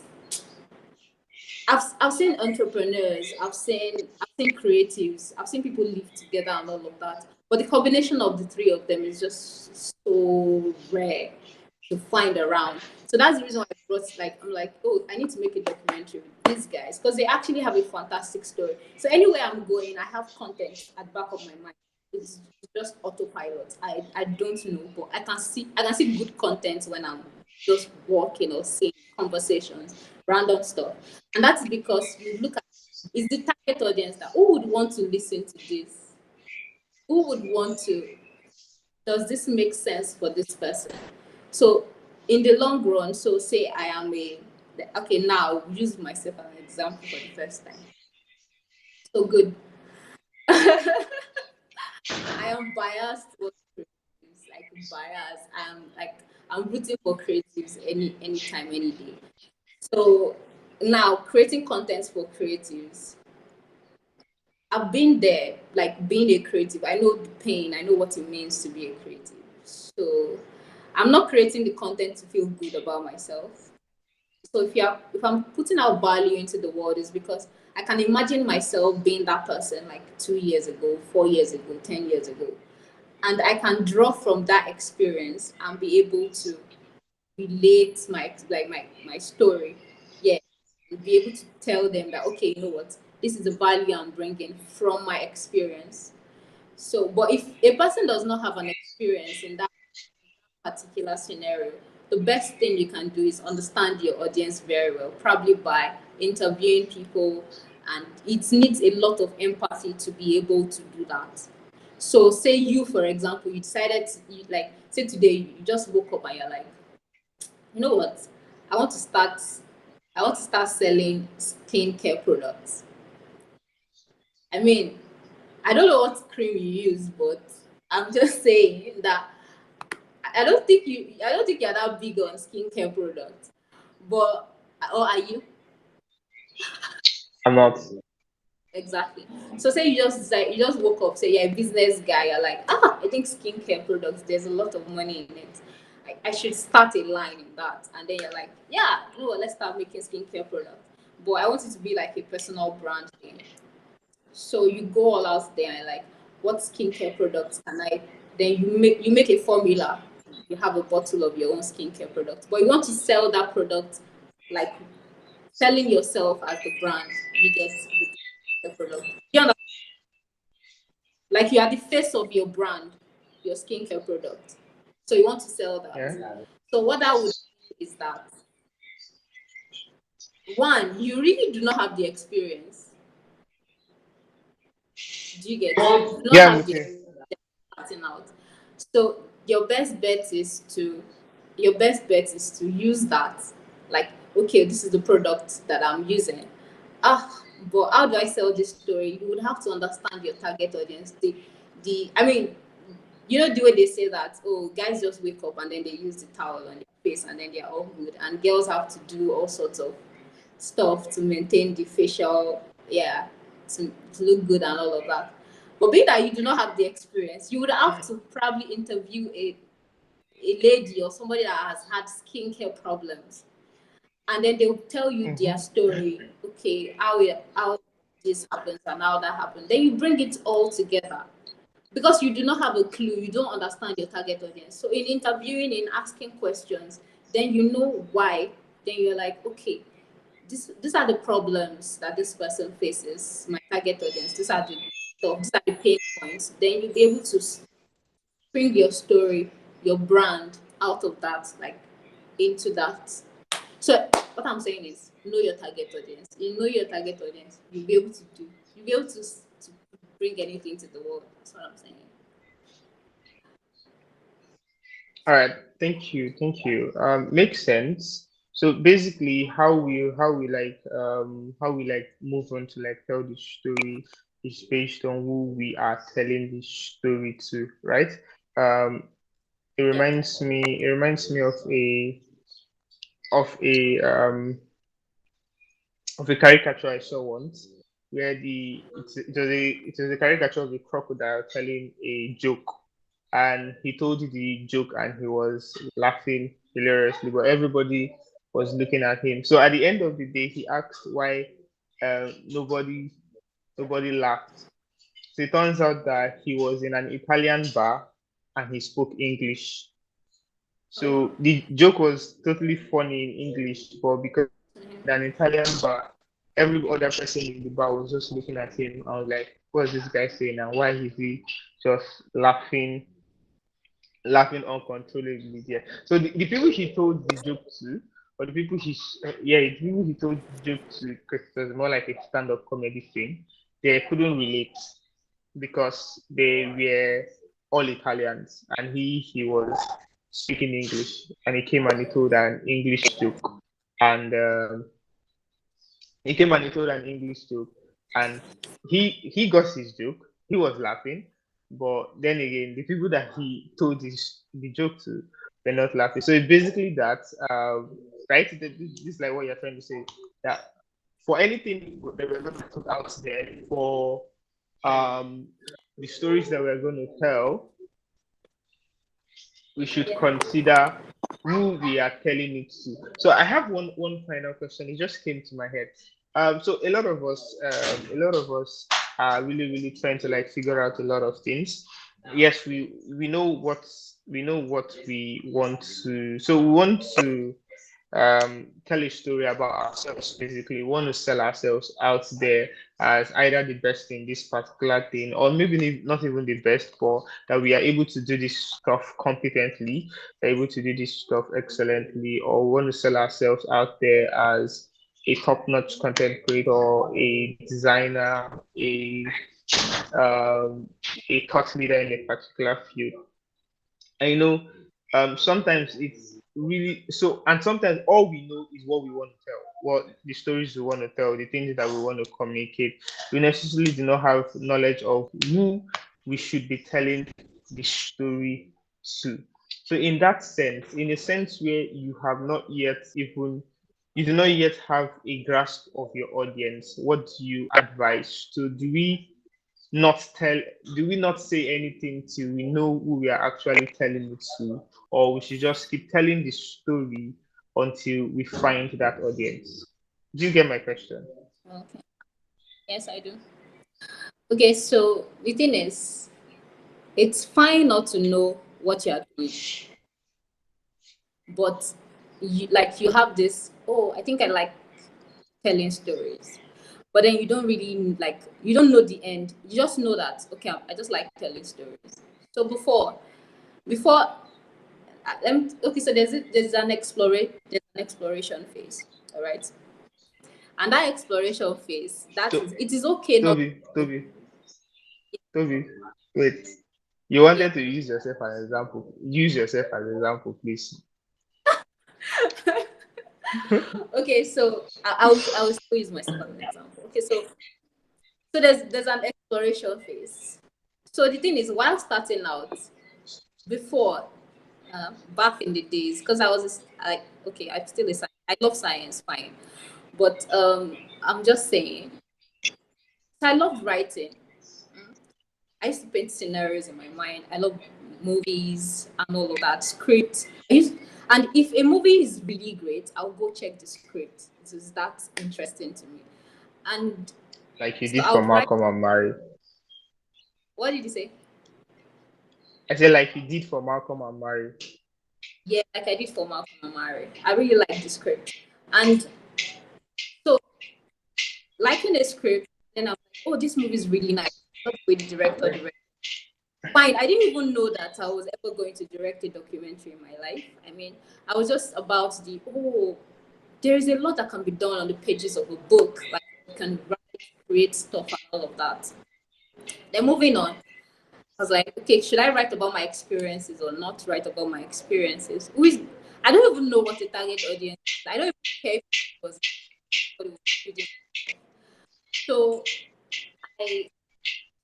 I've seen entrepreneurs, I've seen creatives, I've seen people live together and all of that. But the combination of the three of them is just so rare to find around. So that's the reason why I brought, like, I'm like, oh, I need to make a documentary with these guys because they actually have a fantastic story. So anywhere I'm going, I have content at the back of my mind. It's just autopilot. I don't know, but I can see good content when I'm just walking or seeing conversations, random stuff. And that's because you look at, is the target audience that who would want to listen to this? Who would want to, does this make sense for this person? So in the long run, so say I am a, okay, now I'll use myself as an example for the first time. So good. I am biased towards creatives, like biased. I'm rooting for creatives anytime, any day. So now creating content for creatives. I've been there, like being a creative. I know the pain. I know what it means to be a creative. So I'm not creating the content to feel good about myself. So if I'm putting out value into the world, is because I can imagine myself being that person like 2 years ago, 4 years ago, 10 years ago, and I can draw from that experience and be able to relate my story, yeah, and be able to tell them that, okay, you know what, this is the value I'm bringing from my experience. So but if a person does not have an experience in that particular scenario, the best thing you can do is understand your audience very well, probably by interviewing people, and it needs a lot of empathy to be able to do that. So say you, for example, you decided to, like, say today you just woke up and you're like, you know what? I want to start I want to start selling skincare products. I mean, I don't know what cream you use, but I'm just saying that I don't think you're that big on skincare products. But or are you? I'm not. Exactly. So say you just woke up, say you're a business guy, you're like, ah, I think skincare products, there's a lot of money in it. I should start a line in that. And then you're like, yeah, you know what, let's start making skincare products. But I want it to be like a personal brand thing. So you go all out there and like, what skincare products can I, then you make a formula. You have a bottle of your own skincare product. But you want to sell that product, like selling yourself as the brand, you get with the product. You understand? Like you are the face of your brand, your skincare product. So you want to sell that. Yeah. So what that would do is that, one, you really do not have the experience. Do you get? You do not Yeah, I'm have with the you. starting out. So your best bet is to use that. Like, okay, this is the product that I'm using. Ah, but how do I sell this story? You would have to understand your target audience. The I mean, you know the way they say that, oh, guys just wake up and then they use the towel on their face and then they're all good, and girls have to do all sorts of stuff to maintain the facial, yeah, to look good and all of that. But being that you do not have the experience, you would have to probably interview a lady or somebody that has had skincare problems, and then they'll tell you their Mm-hmm. story. Okay, how this happens and how that happened. Then you bring it all together because you do not have a clue. You don't understand your target audience. So in interviewing, in asking questions, then you know why. Then you're like, okay, these are the problems that this person faces. My target audience. These are the stuff. These are the pain points. Then you'll be able to bring your story, your brand out of that, like into that. So what I'm saying is, know your target audience. You know your target audience, you'll be able to bring anything to the world. That's what I'm saying. All right. Thank you. Thank you. Makes sense. So basically, how we like move on to like tell the story is based on who we are telling the story to, right? Um, Yeah. it reminds me of a caricature I saw once, where it was a caricature of a crocodile telling a joke, and he told the joke and he was laughing hilariously, but everybody was looking at him. So at the end of the day, he asked why nobody laughed. So it turns out that he was in an Italian bar and he spoke English. Oh. So the joke was totally funny in English, but because he was in an Italian bar, every other person in the bar was just looking at him. I was like, what's this guy saying and why is he just laughing uncontrollably there? So the people he told the joke to, or the people the people he told the joke to, because it was more like a stand-up comedy thing, they couldn't relate because they were all Italians and he was speaking English and he came and he told an English joke and he came and he told an English joke and he got his joke. He was laughing, but then again, the people that he told the joke to were not laughing. So it's basically that, right? This is like what you're trying to say, that for anything that we're going to put out there, for um the stories that we're going to tell, we should Yeah. consider who we are telling it to. So I have one final question. It just came to my head. So a lot of us are really trying to like figure out a lot of things. Yes, we know what we want to. So we want to tell a story about ourselves. Basically, we want to sell ourselves out there as either the best in this particular thing, or maybe not even the best, but that we are able to do this stuff competently, able to do this stuff excellently, or we want to sell ourselves out there as a top-notch content creator, a designer, um, a thought leader in a particular field. I know sometimes it's really so, and sometimes all we know is what we want to tell, what the stories we want to tell, the things that we want to communicate. We necessarily do not have knowledge of who we should be telling the story to. So, in that sense, in a sense where you do not yet have a grasp of your audience, what do you advise? So, not tell do we not say anything till we know who we are actually telling it to, or we should just keep telling the story until we find that audience? Do you get my question? Okay. Yes, I do. Okay, so the thing is, it's fine not to know what you're doing, but you have this, oh, I think I like telling stories. But then you don't really like, you don't know the end. You just know that, okay, I just like telling stories. So before okay, so there's an exploration phase, all right? And that exploration phase, that So, is, it is okay not Toby, to, Toby, Toby, wait. You yeah. wanted to use yourself as an example. Use yourself as an example, please. Okay, so I will still use myself as an example. Okay, so there's an exploration phase. So the thing is, while starting out, before back in the days, because I was like, okay, I'm still a science. I love science, fine, but I'm just saying, I love writing. I used to paint scenarios in my mind. I love movies and all of that script. And if a movie is really great, I'll go check the script. It is that interesting to me. And Like you so did I for would write. Malcolm and Mary. What did you say? I said like you did for Malcolm and Mary. Yeah, like I did for Malcolm and Mary. I really like the script. And so liking a script, then I'm like, oh, this movie is really nice. Love the way the director directed. Fine. I didn't even know that I was ever going to direct a documentary in my life. I mean, I was just about there is a lot that can be done on the pages of a book. Like you can write, create stuff and all of that. Then moving on, I was like, okay, should I write about my experiences or not write about my experiences? I don't even know what the target audience is. I don't even care if it was what it was reading. So I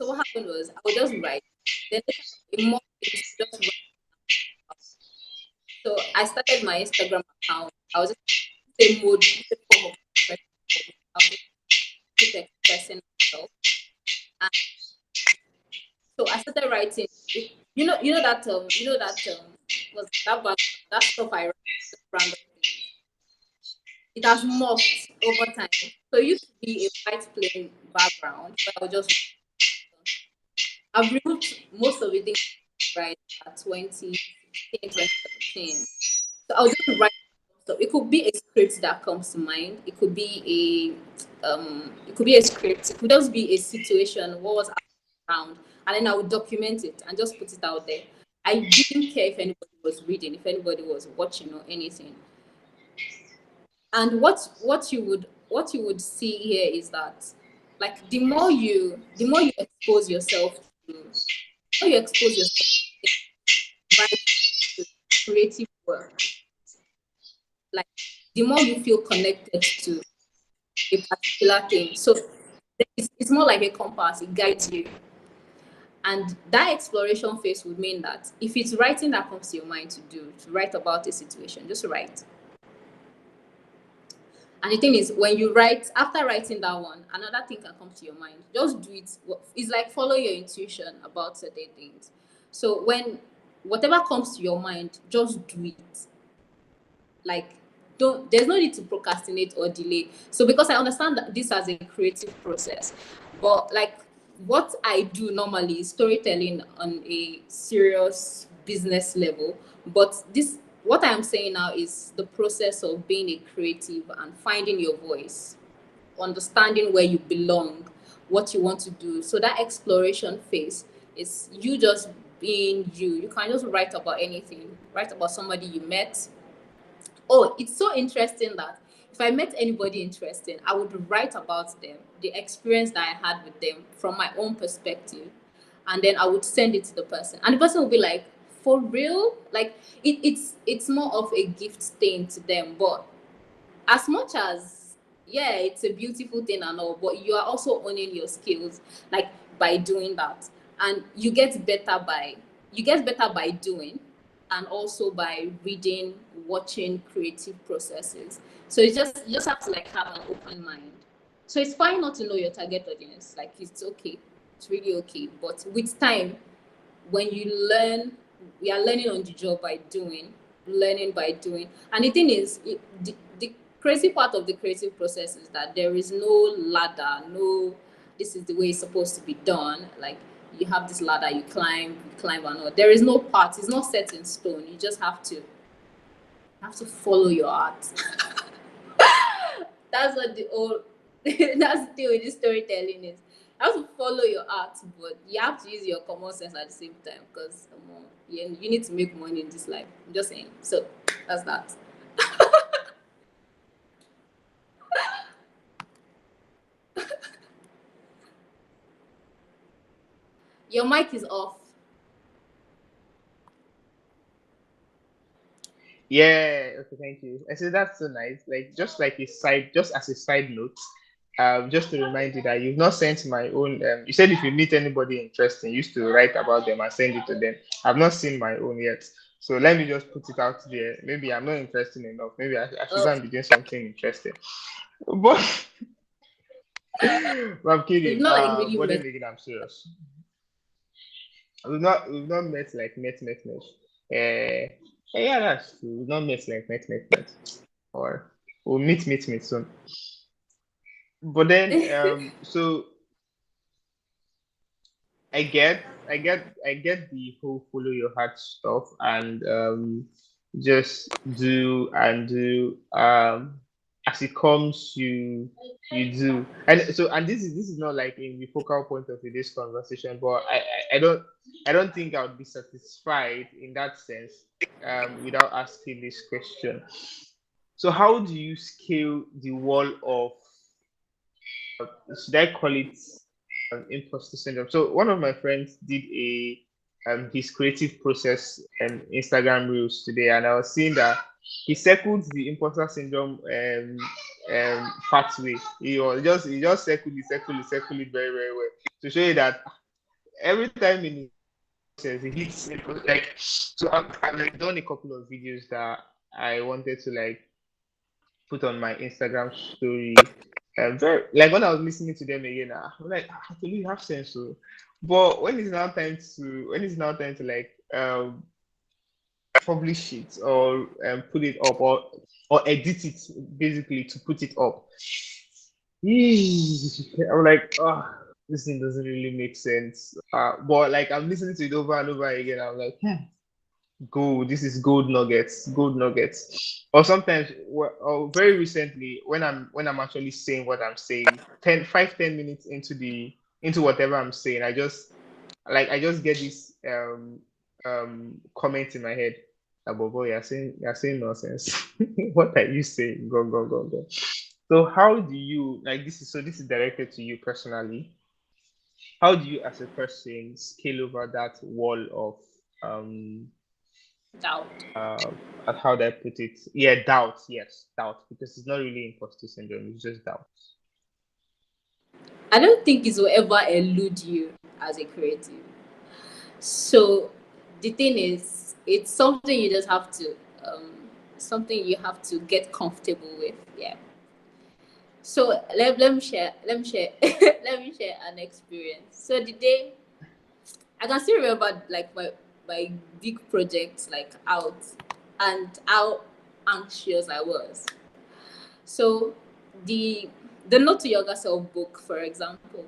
so what happened was I would just write. Then later a month into just write. So I started my Instagram account. I was just the same form of expression for me. I was just keep expressing myself. And so I started writing. Was that that stuff I write, just random things. It has morphed over time. So it used to be a white plain background where I would just I've removed most of the things right at 2016, 2017. So I'll just write. So it could be a script that comes to mind. It could be a script. It could just be a situation. What was around, and then I would document it and just put it out there. I didn't care if anybody was reading, if anybody was watching or anything. And what you would see here is that, like, the more you expose yourself to, the more you expose yourself to writing, to creative work, like the more you feel connected to a particular thing. So it's more like a compass, it guides you. And that exploration phase would mean that if it's writing that comes to your mind to do, to write about a situation, just write. And the thing is, when you write, after writing that one, another thing can come to your mind. Just do it. It's like follow your intuition about certain things. So when whatever comes to your mind, just do it. Like, don't, there's no need to procrastinate or delay. So because I understand that this as a creative process, but like what I do normally is storytelling on a serious business level. But this, what I'm saying now, is the process of being a creative and finding your voice, understanding where you belong, what you want to do. So that exploration phase is you just being you. You can just write about anything. Write about somebody you met. Oh, it's so interesting that if I met anybody interesting, I would write about them, the experience that I had with them from my own perspective, and then I would send it to the person, and the person will be like, "For real?" Like it's more of a gift thing to them, but as much as, yeah, it's a beautiful thing and all, but you are also owning your skills, like, by doing that. And you get better by doing, and also by reading, watching creative processes. So you just have to, like, have an open mind. So it's fine not to know your target audience, like, it's okay, it's really okay, but with time, when you learn, we are learning on the job by doing, learning by doing. And the thing is, the crazy part of the creative process is that there is no ladder, no, this is the way it's supposed to be done. Like, you have this ladder, you climb and all. There is no path, it's not set in stone. You just have to follow your art. That's what the old that's the thing with this storytelling is. You have to follow your art, but you have to use your common sense at the same time, because you need to make money in this life. I'm just saying. So that's that. Your mic is off. Yeah, okay, thank you. I said that's so nice. Like, just as a side note, just to remind you that you've not sent my own. You said if you meet anybody interesting, you used to write about them and send it to them. I've not seen my own yet, so let me just put it out there. Maybe I'm not interesting enough. Maybe I should go Oh, and be doing something interesting. But, but I'm we've kidding. not, like, really But then met. again, I'm serious. We've not met like met. Yeah, that's true. We've not met like met. Or we'll meet soon. But then so I get the whole follow your heart stuff, and just do and do, as it comes, you do. And so, and this is not like in the focal point of today's conversation, but I don't think I would be satisfied in that sense, without asking this question. So how do you scale the wall of, should I call it, imposter syndrome? So one of my friends did a his creative process and Instagram reels today, and I was seeing that he circled the imposter syndrome pathway. He just circled it very, very well to show you that every time in his process he hits it, like, so I've like done a couple of videos that I wanted to, like, put on my Instagram story. Very, like, when I was listening to them again, I'm like, actually, you have sense. So, but when it's now time to like, publish it, or put it up, or edit it, basically, to put it up, I'm like, oh, this thing doesn't really make sense. But like I'm listening to it over and over again. I'm like, gold. This is gold nuggets, gold nuggets. Or sometimes, or very recently, when I'm actually saying what I'm saying, 10 minutes into whatever I'm saying, I just get this comment in my head. Boy, you're saying nonsense. What are you saying? Go, go, go, go. So how do you like this is so this is directed to you personally. How do you as a person scale over that wall of um Doubt. uh how do I put it? Yeah, doubt. Yes, doubt. Because it's not really imposter syndrome, it's just doubt. I don't think it will ever elude you as a creative. So the thing is, it's something you just have to, something you have to get comfortable with. Yeah. So let me share let me share an experience. So the day I can still remember like my big projects like out and how anxious I was. So the the Not to Younger Self book, for example.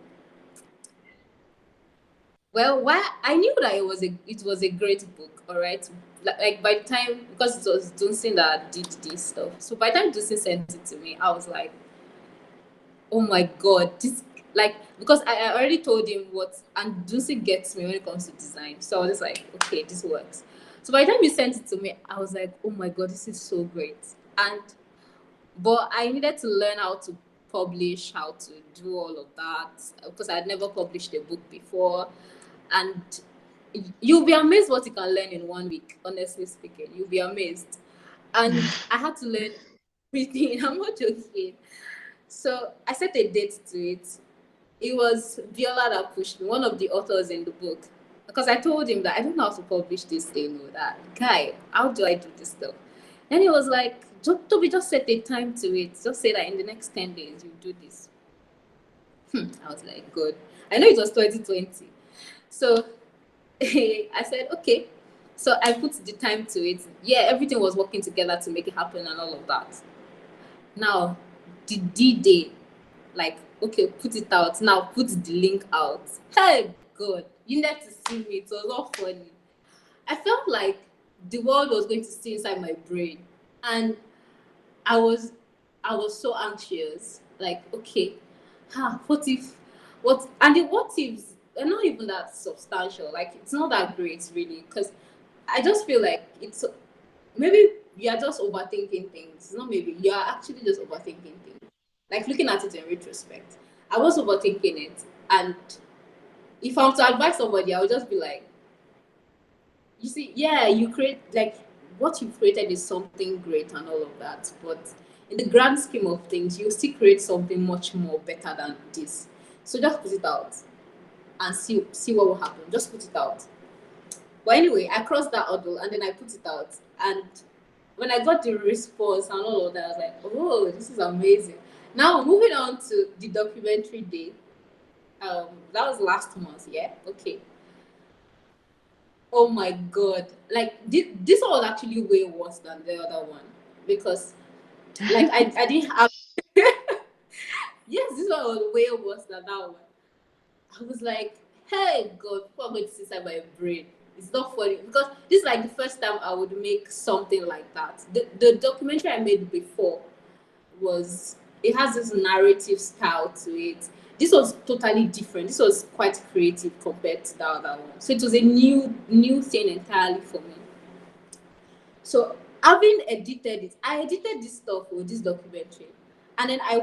Well, why I knew that it was a great book, all right. Like by the time because it was Dunsin that did this stuff. So by the time Dunsin sent it to me, I was like, oh my god, this like because I already told him what and Dunsin gets me when it comes to design. So I was just like, okay, this works. So by the time he sent it to me, I was like, oh my god, this is so great. And but I needed to learn how to publish, how to do all of that because I had never published a book before. And you'll be amazed what you can learn in 1 week, honestly speaking. You'll be amazed. And I had to learn everything. I'm not joking. So I set a date to it. It was Viola that pushed me, one of the authors in the book. Because I told him that I don't know how to publish this thing or that. Guy, how do I do this stuff? And he was like, Toby, just set a time to it. Just say that in the next 10 days you do this. I was like, good. I know it was 2020. So I said, okay. So I put the time to it. Yeah, everything was working together to make it happen and all of that. Now, the D day, like, okay, put it out. Now put the link out. Hey, God, you need to see me. It was not funny. I felt like the world was going to stay inside my brain. And I was I was so anxious. Like, okay, what if and the what ifs are not even that substantial. Like it's not that great really. Because I just feel like it's maybe you are just overthinking things. It's not maybe you are actually just overthinking things. Like looking at it in retrospect. I was overthinking it and if I'm to advise somebody, I would just be like, you see, yeah, you create like what you've created is something great and all of that, but in the grand scheme of things, you still create something much more better than this. So just put it out and see what will happen. Just put it out. But anyway, I crossed that hurdle and then I put it out. And when I got the response and all of that, I was like, oh, this is amazing. Now moving on to the documentary day. That was last month, yeah. Okay. Oh my god! Like this one was actually way worse than the other one because, like, I didn't have. Yes, this one was way worse than that one. I was like, hey God, what am I going to see inside my brain? It's not funny because this is like the first time I would make something like that. The documentary I made before was it has this narrative style to it. This was totally different. This was quite creative compared to the other one. So it was a new thing entirely for me. So having edited it, I edited this stuff for this documentary, and then I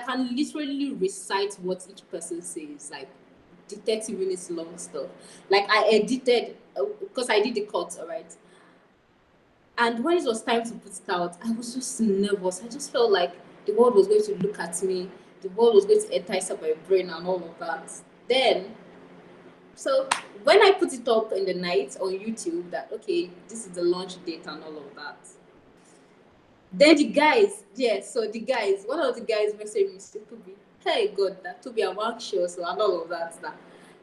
can literally recite what each person says, like the 30 minutes long stuff. Like I edited because I did the cuts, all right. And when it was time to put it out, I was just nervous. I just felt like the world was going to look at me, the world was going to enter inside my brain and all of that. Then so when I put it up in the night on YouTube that okay, this is the launch date and all of that. Then the guys, yeah, so the guys, one of the guys messaged me, said, Tobi, hey God, that Tobi, I'm anxious and all of that. That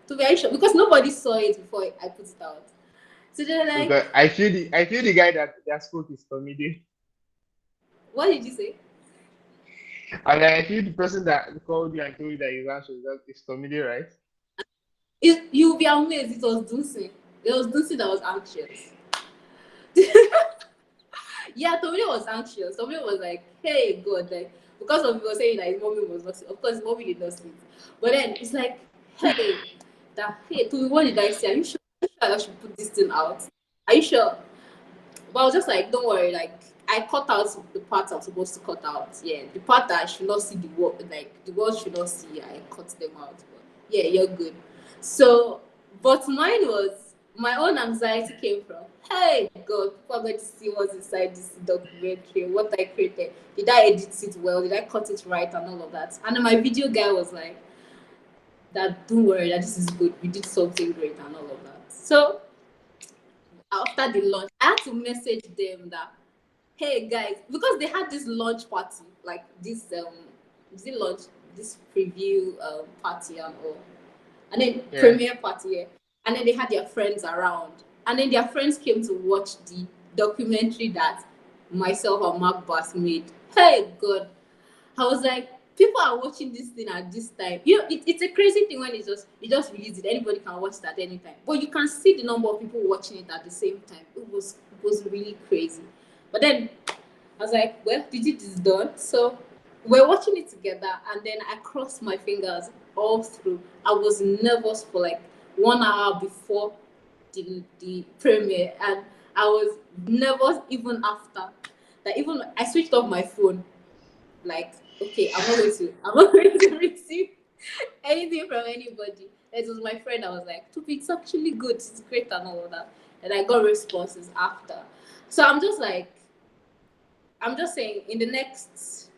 Tobi, are you sure? Because nobody saw it before I put it out. So they're like, Because I feel the guy that spoke is comedian. what did you say? And I feel the person that called you and told you that his answer is Tomide, right? You'll be amazed. It was Dunsin. It was Dunsin that was anxious. Yeah, Tommy was anxious. Tommy was like, "Hey, God," like because of people saying that his mommy was not sleep. Of course, his mommy did not sleep. But then it's like, "Hey, Tommy, what did I say? Are you sure? Are you sure I should put this thing out? Are you sure?" But I was just like, "Don't worry. Like, I cut out the parts I'm supposed to cut out. Yeah, the part that I should not see the world, like the world should not see. I cut them out. But yeah, you're good." So, but mine was my own anxiety came from, hey God, people are going to see what's inside this documentary, what I created. Did I edit it well? Did I cut it right and all of that? And then my video guy was like, that don't worry, that this is good. We did something great and all of that. So after the launch, I had to message them that, hey guys, because they had this launch party, like this is it launch this preview party and all, and then Yeah. premiere party, yeah. And then they had their friends around, and then their friends came to watch the documentary that myself and Mark Bass made. Hey God, I was like, people are watching this thing at this time. You know, it's a crazy thing when it's just you just release it. Anybody can watch it at any time, but you can see the number of people watching it at the same time. It was really crazy. But then I was like, well, digit is done. So we're watching it together, and then I crossed my fingers all through. I was nervous for like 1 hour before the premiere, and I was nervous even after. That even I switched off my phone. Like, okay, I'm not going to receive anything from anybody. It was my friend. I was like, Tupi, it's actually good. It's great and all of that. And I got responses after. So I'm just saying in the next,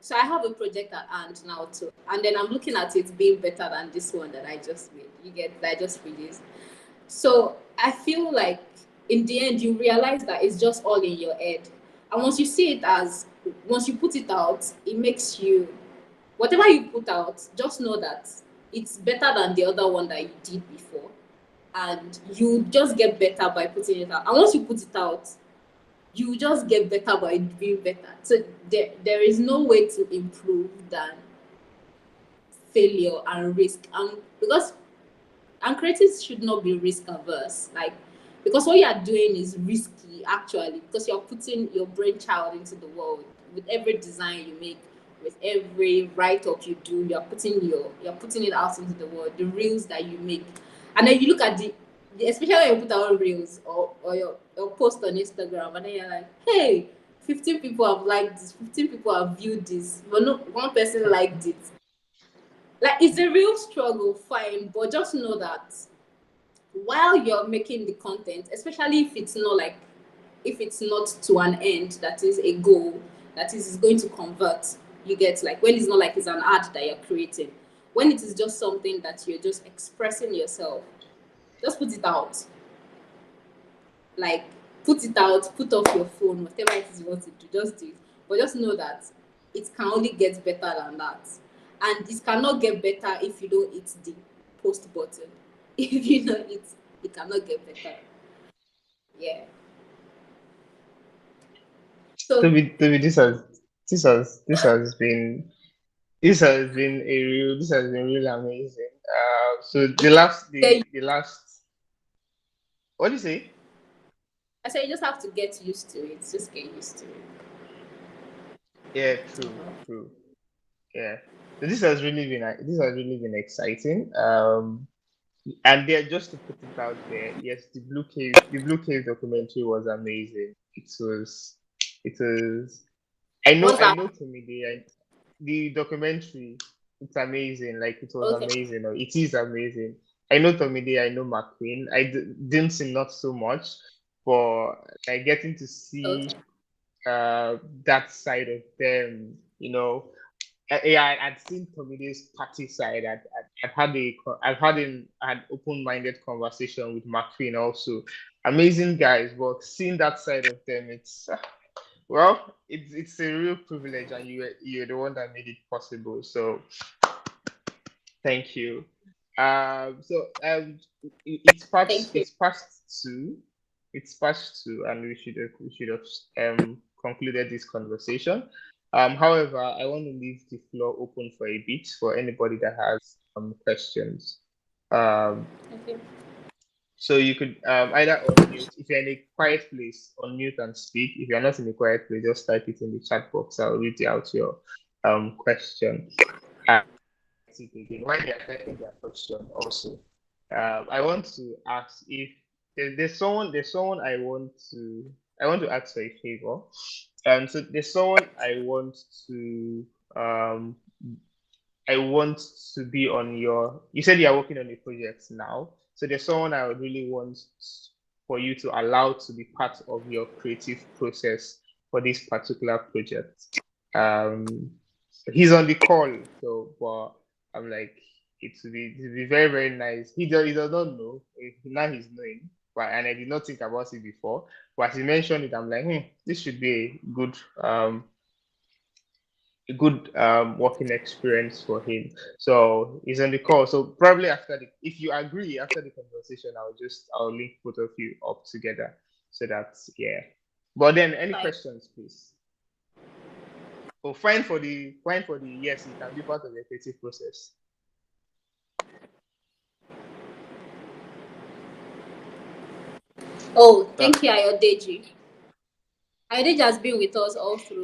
so I have a project at hand now too, and then I'm looking at it being better than this one that I just made. You get that I just released. So I feel like in the end you realize that it's just all in your head, and once you put it out, it makes you whatever you put out. Just know that it's better than the other one that you did before, and you just get better by putting it out. And once you put it out, you just get better by doing better. So there is no way to improve than failure and risk. And because and creatives should not be risk averse. Like because what you are doing is risky actually, because you're putting your brainchild into the world with every design you make, with every write up you do, you're putting it out into the world, the reels that you make. And then you look at especially when you put out reels or your post on Instagram, and then you're like, hey, 15 people have liked this, 15 people have viewed this, but no one person liked it. Like it's a real struggle, fine, but just know that while you're making the content, especially if it's not to an end, that is a goal, that is going to convert. You get like when it's not like it's an ad that you're creating, when it is just something that you're just expressing yourself, just put it out. Like put it out, put off your phone, whatever it is you want to do, just do it. But just know that it can only get better than that. And it cannot get better if you don't hit the post button. If you don't hit, it cannot get better. Yeah. So Toby, this has been really amazing. So yeah, the last, what do you say? I said you just have to get used to it. Just get used to it. Yeah, true, true. Yeah. So this has really been exciting. And there, just to put it out there, yes, the Blue Cave documentary was amazing. It was. What's I that? know Tomide. The documentary, it's amazing. Like it was Okay. amazing, or it is amazing. I know Tomide. I know McQueen. Didn't see not so much, but like getting to see Okay. that side of them, yeah, I'd seen Tomide's party side. I've had an open-minded conversation with McQueen also. Amazing guys, but seeing that side of them, it's a real privilege, and you're the one that made it possible. So thank you. Thank you. It's past two. It's past two, and we should have concluded this conversation. However, I want to leave the floor open for a bit for anybody that has questions. Um, Okay. so you could either unmute if you're in a quiet place, unmute and speak. If you're not in a quiet place, just type it in the chat box. I'll read out your question. It again while they are typing their question. Also, I want to ask if there's someone I want to ask for a favor. So there's someone um I want to be on your. You said you are working on a project now, so there's someone I would really want for you to allow to be part of your creative process for this particular project. Um, he's on the call, so but I'm like it would be very very nice. He does not know. Now he's knowing, but and I did not think about it before. But as he mentioned it, I'm like, this should be a good working experience for him. So he's on the call. So probably if you agree after the conversation, I'll link both of you up together. So that's yeah. But then any Fine. questions, please? Oh, fine for the yes, you can be part of the creative process. Oh, Ah, thank you, Ayodeji. Ayodeji has been with us all through.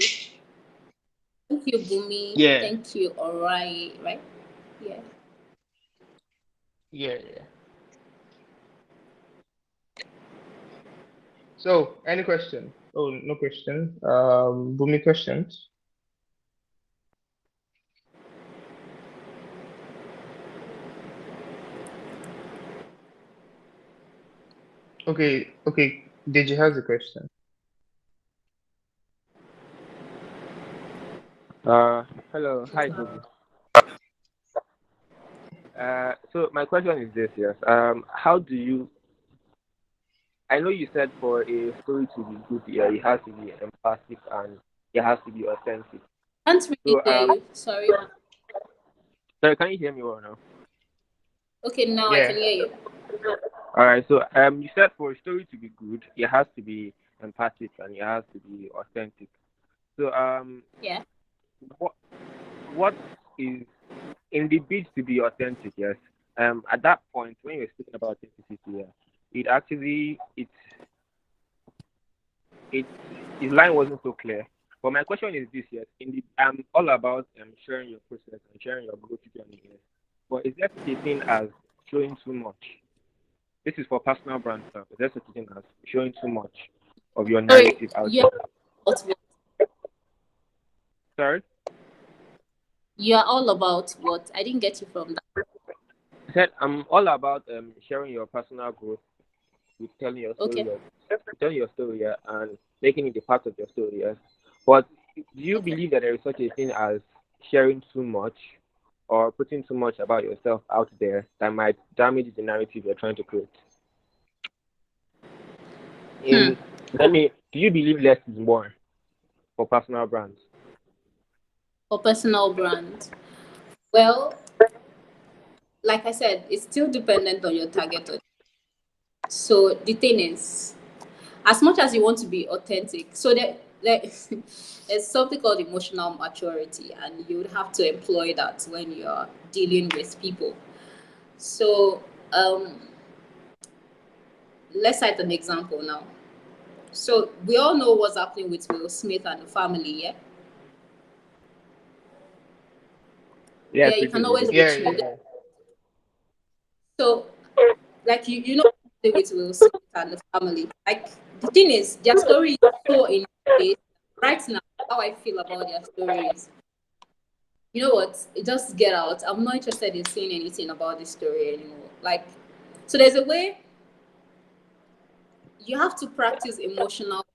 Thank you, Bumi. yeah, Thank you, Orai. Right? Yeah. yeah, yeah. So any question? Oh, no question. Bumi questions. Okay, okay. Did you have the question? Hello. Hi, Toby. So my question is this, yes. How do you? I know you said for a story to be good, yeah, it has to be empathic and it has to be authentic. Can't really So, hear you. Sorry. sorry, can you hear me well now? Okay, now I Yeah. can hear you. All right. So, you said for a story to be good, it has to be empathic and it has to be authentic. So, Yeah. what what is in the bid to be authentic? Yes. At that point when you're speaking about authenticity, yeah, it actually it his line wasn't so clear. But my question is this: yes, in the I'm all about sharing your process and sharing your growth journey. Yes. But is there such a thing as showing too much? This is for personal brand stuff. Is there such a thing as showing too much of your Sorry. narrative out You're there? about what? Sorry, You're all about what? I didn't get you from that. I said I'm all about sharing your personal growth with telling your story, Okay. yes, with telling your story, yeah, and making it a part of your story, yes. But do you Okay. believe that there is such a thing as sharing too much or putting too much about yourself out there that might damage the narrative you're trying to create? Hmm. In do you believe less is more for personal brands? For personal brand. Well, like I said, it's still dependent on your target audience. So the thing is, as much as you want to be authentic, so there there's something called emotional maturity, and you would have to employ that when you're dealing with people. So let's cite an example now. So we all know what's happening with Will Smith and the family, yeah? Yes, Yeah, you we can do, we always do. Yeah, reach yeah, me. yeah. So like you know with Will Smith and the family. Like the thing is, their story is so in place right now. How I feel about their stories. You know what? Just get out. I'm not interested in seeing anything about this story anymore. Like, so there's a way you have to practice emotional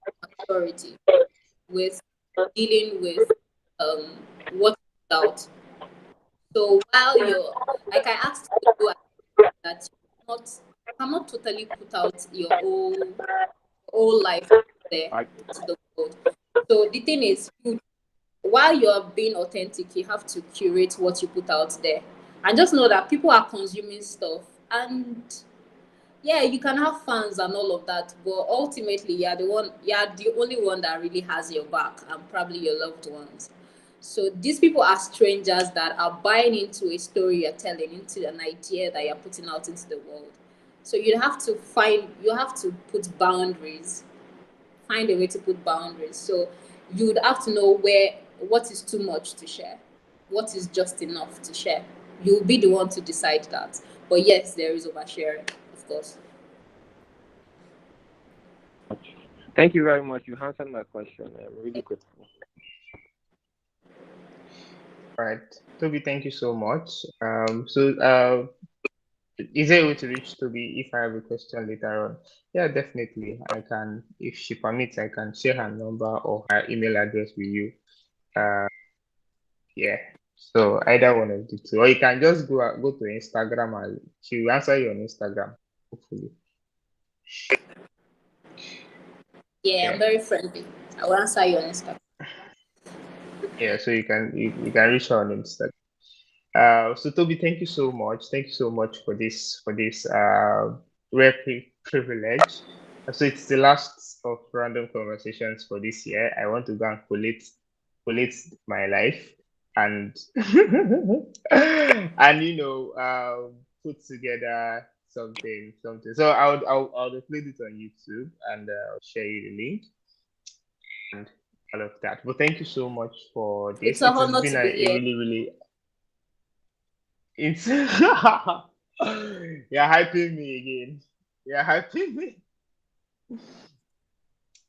maturity with dealing with what is out. So while you're like I asked you to do that you cannot totally put out your whole life there I, to the world. So the thing is, while you're being authentic, you have to curate what you put out there, and just know that people are consuming stuff. And yeah, you can have fans and all of that, but ultimately, you're the only one that really has your back, and probably your loved ones. So these people are strangers that are buying into a story you're telling, into an idea that you're putting out into the world. So you have to put boundaries, find a way to put boundaries. So you would have to know what is too much to share, what is just enough to share. You'll be the one to decide that. But yes, there is oversharing, of course. Thank you very much. You answered my question. I'm really grateful. Right. Toby, thank you so much. Is there a way to reach Toby if I have a question later on? Yeah, definitely. I can, if she permits, I can share her number or her email address with you. Uh, yeah. So either one of the two, or you can just go to Instagram and she will answer you on Instagram, hopefully. Yeah, I'm Yeah. very friendly. I will answer you on Instagram. Yeah. So you can reach her on Instagram. So Toby, thank you so much. Thank you so much for this rare privilege. So it's the last of random conversations for this year. I want to go and collate my life and and put together something. So I'll upload it on YouTube and I'll share you the link and all of that. But thank you so much for It's this. a It has honor been to be a here. really it's you're hyping me again. You're hyping me.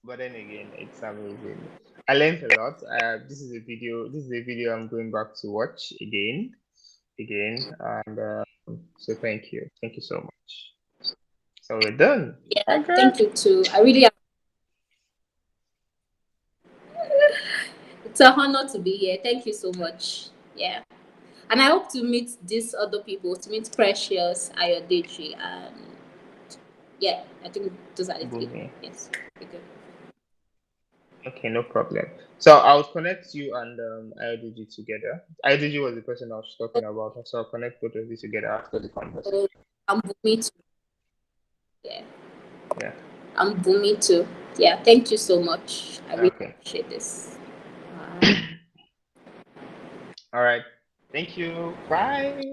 But then again, it's amazing. I learned a lot. This is a video. This is a video I'm going back to watch again. And so thank you so much. So we're done. Yeah, Okay. thank you too. It's a honor to be here. Thank you so much. Yeah. And I hope to meet these other people, to meet Precious, Ayodeji, and yeah, I think those are the three. Booming. Yes. Okay. Okay, no problem. So I'll connect you and IODG together. IODG was the person I was talking about, so I'll connect both of you together after the conversation. So I'm Bumi too. Yeah. Yeah. I'm Bumi too. Yeah. Thank you so much. I really Okay. appreciate this. Bye. All right. Thank you. Bye.